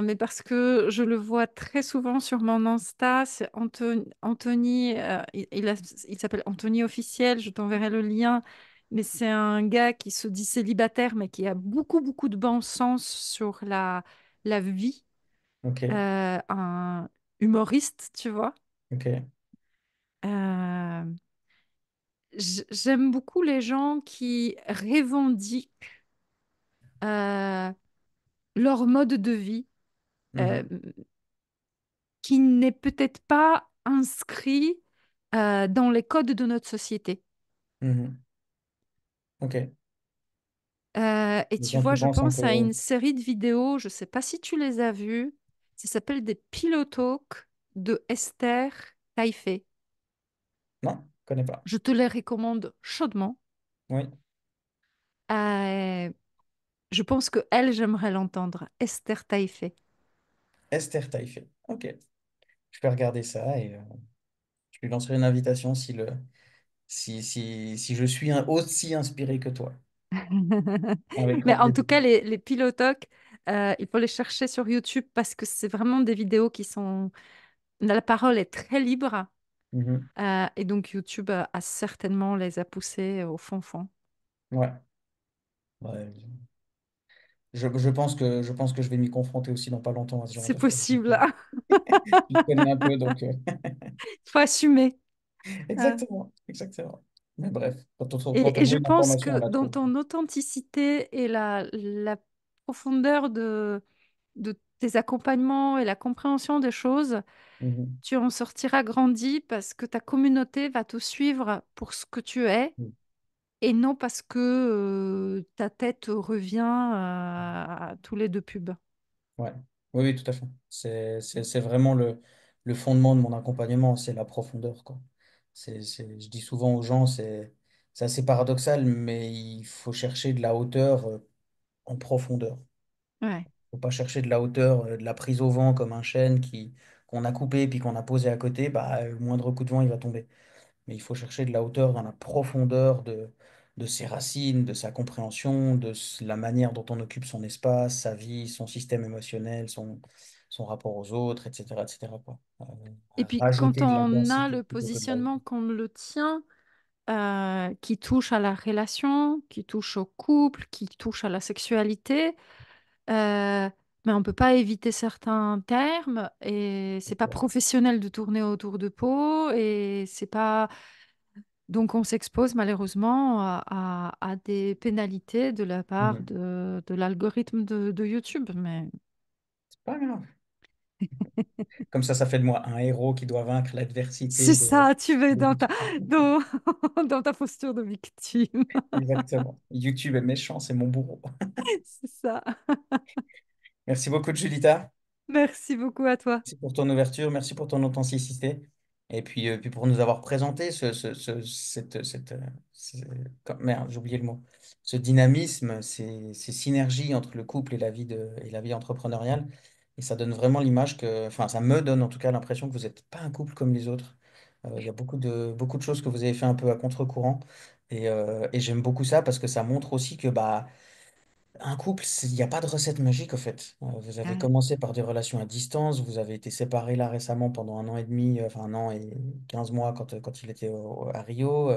Speaker 2: mais parce que je le vois très souvent sur mon Insta, c'est Anthony, il s'appelle Anthony Officiel, je t'enverrai le lien, mais c'est un gars qui se dit célibataire, mais qui a beaucoup, beaucoup de bon sens sur la vie,
Speaker 1: Ok,
Speaker 2: un humoriste, tu vois.
Speaker 1: ok.
Speaker 2: Euh, J'aime beaucoup les gens qui revendiquent leur mode de vie euh,
Speaker 1: Mhm,
Speaker 2: qui n'est peut-être pas inscrit dans les codes de notre société.
Speaker 1: mhm. Ok.
Speaker 2: Et
Speaker 1: Les
Speaker 2: tu
Speaker 1: gens
Speaker 2: vois,
Speaker 1: qui
Speaker 2: je
Speaker 1: pensent un
Speaker 2: pense
Speaker 1: peu.
Speaker 2: à une série de vidéos, je ne sais pas si tu les as vues, ça s'appelle des Pillow Talk de Esther Taïfé.
Speaker 1: Non, je connais pas.
Speaker 2: Je te les recommande chaudement.
Speaker 1: Oui.
Speaker 2: Euh, je pense que elle, j'aimerais l'entendre. Esther Taïfé.
Speaker 1: Esther Taïfé. Ok. Je vais regarder ça et je lui lancerai une invitation si je suis aussi inspiré que toi. Avec
Speaker 2: Mais
Speaker 1: grand
Speaker 2: en tout
Speaker 1: plaisir.
Speaker 2: cas, les pilotocs, il faut les chercher sur YouTube parce que c'est vraiment des vidéos qui sont... La parole est très libre
Speaker 1: Mhm.
Speaker 2: et donc YouTube a certainement les a poussés au fond fond.
Speaker 1: Ouais. Ouais. Je pense que je vais m'y confronter aussi dans pas longtemps à ce genre
Speaker 2: C'est
Speaker 1: de choses.
Speaker 2: possible.
Speaker 1: Je connais un peu, donc.
Speaker 2: Il faut assumer. Euh,
Speaker 1: Exactement, exactement. Mais bref, quand on
Speaker 2: et
Speaker 1: veut
Speaker 2: je
Speaker 1: une
Speaker 2: pense
Speaker 1: information, on
Speaker 2: que
Speaker 1: la
Speaker 2: dans
Speaker 1: trouve.
Speaker 2: ton authenticité et la profondeur de tes accompagnements et la compréhension des choses,
Speaker 1: Mhm.
Speaker 2: tu en sortiras grandi parce que ta communauté va te suivre pour ce que tu es et non parce que ta tête revient à tous les deux pubs.
Speaker 1: Ouais. Oui, oui, tout à fait. C'est vraiment le fondement de mon accompagnement, c'est la profondeur, quoi. Je dis souvent aux gens, c'est assez paradoxal, mais il faut chercher de la hauteur en profondeur.
Speaker 2: Ouais,
Speaker 1: Il ne faut pas chercher de la hauteur, de la prise au vent comme un chêne qu'on a coupé puis qu'on a posé à côté, bah, le moindre coup de vent, il va tomber. Mais il faut chercher de la hauteur dans la profondeur de ses racines, de sa compréhension, la manière dont on occupe son espace, sa vie, son système émotionnel, son rapport aux autres, etc., etc., quoi.
Speaker 2: Et puis quand
Speaker 1: Rajouter de la
Speaker 2: on a
Speaker 1: densité
Speaker 2: le
Speaker 1: plutôt que de la
Speaker 2: positionnement
Speaker 1: hauteur.
Speaker 2: comme le tien, qui touche à la relation, qui touche au couple, qui touche à la sexualité, mais on ne peut pas éviter certains termes et c'est pas professionnel de tourner autour de peau et c'est pas donc on s'expose malheureusement à des pénalités de la part
Speaker 1: Mhm.
Speaker 2: de l'algorithme de YouTube. Mais
Speaker 1: C'est pas grave. Comme ça fait de moi un héros qui doit vaincre l'adversité
Speaker 2: c'est ça, tu veux
Speaker 1: de
Speaker 2: dans ta,
Speaker 1: YouTube.
Speaker 2: dans, dans ta posture de victime.
Speaker 1: Exactement. YouTube est méchant, c'est mon bourreau.
Speaker 2: C'est ça.
Speaker 1: Merci beaucoup, Julita.
Speaker 2: Merci beaucoup à toi.
Speaker 1: Merci pour ton ouverture, merci pour ton authenticité. Et puis pour nous avoir présenté merde, j'ai oublié le mot. Ce dynamisme, ces synergies entre le couple et la vie entrepreneuriale. Et ça donne vraiment l'image que, enfin, ça me donne en tout cas l'impression que vous n'êtes pas un couple comme les autres. Il y a beaucoup de choses que vous avez fait un peu à contre-courant. Et j'aime beaucoup ça parce que ça montre aussi que bah, un couple, il n'y a pas de recette magique, au fait. Vous avez
Speaker 2: Ah,
Speaker 1: commencé par des relations à distance, vous avez été séparés là récemment pendant un an et demi, enfin un an et 15 mois quand il était à Rio,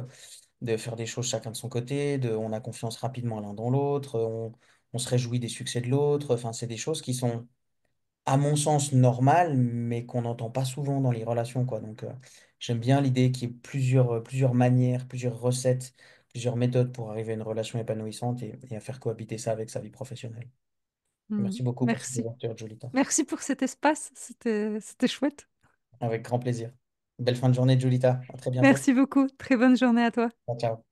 Speaker 1: de faire des choses chacun de son côté, on a confiance rapidement l'un dans l'autre, on se réjouit des succès de l'autre. Enfin, c'est des choses qui sont, à mon sens, normales, mais qu'on n'entend pas souvent dans les relations, quoi. Donc, j'aime bien l'idée qu'il y ait plusieurs manières, plusieurs recettes, plusieurs méthodes pour arriver à une relation épanouissante et à faire cohabiter ça avec sa vie professionnelle.
Speaker 2: hmm,
Speaker 1: Merci beaucoup pour cette
Speaker 2: merci.
Speaker 1: ouverture, Jolita.
Speaker 2: Merci pour cet espace. C'était chouette.
Speaker 1: Avec grand plaisir. Belle fin de journée, Jolita. À très bientôt.
Speaker 2: Merci beaucoup. Très bonne journée à toi.
Speaker 1: Ciao, ciao.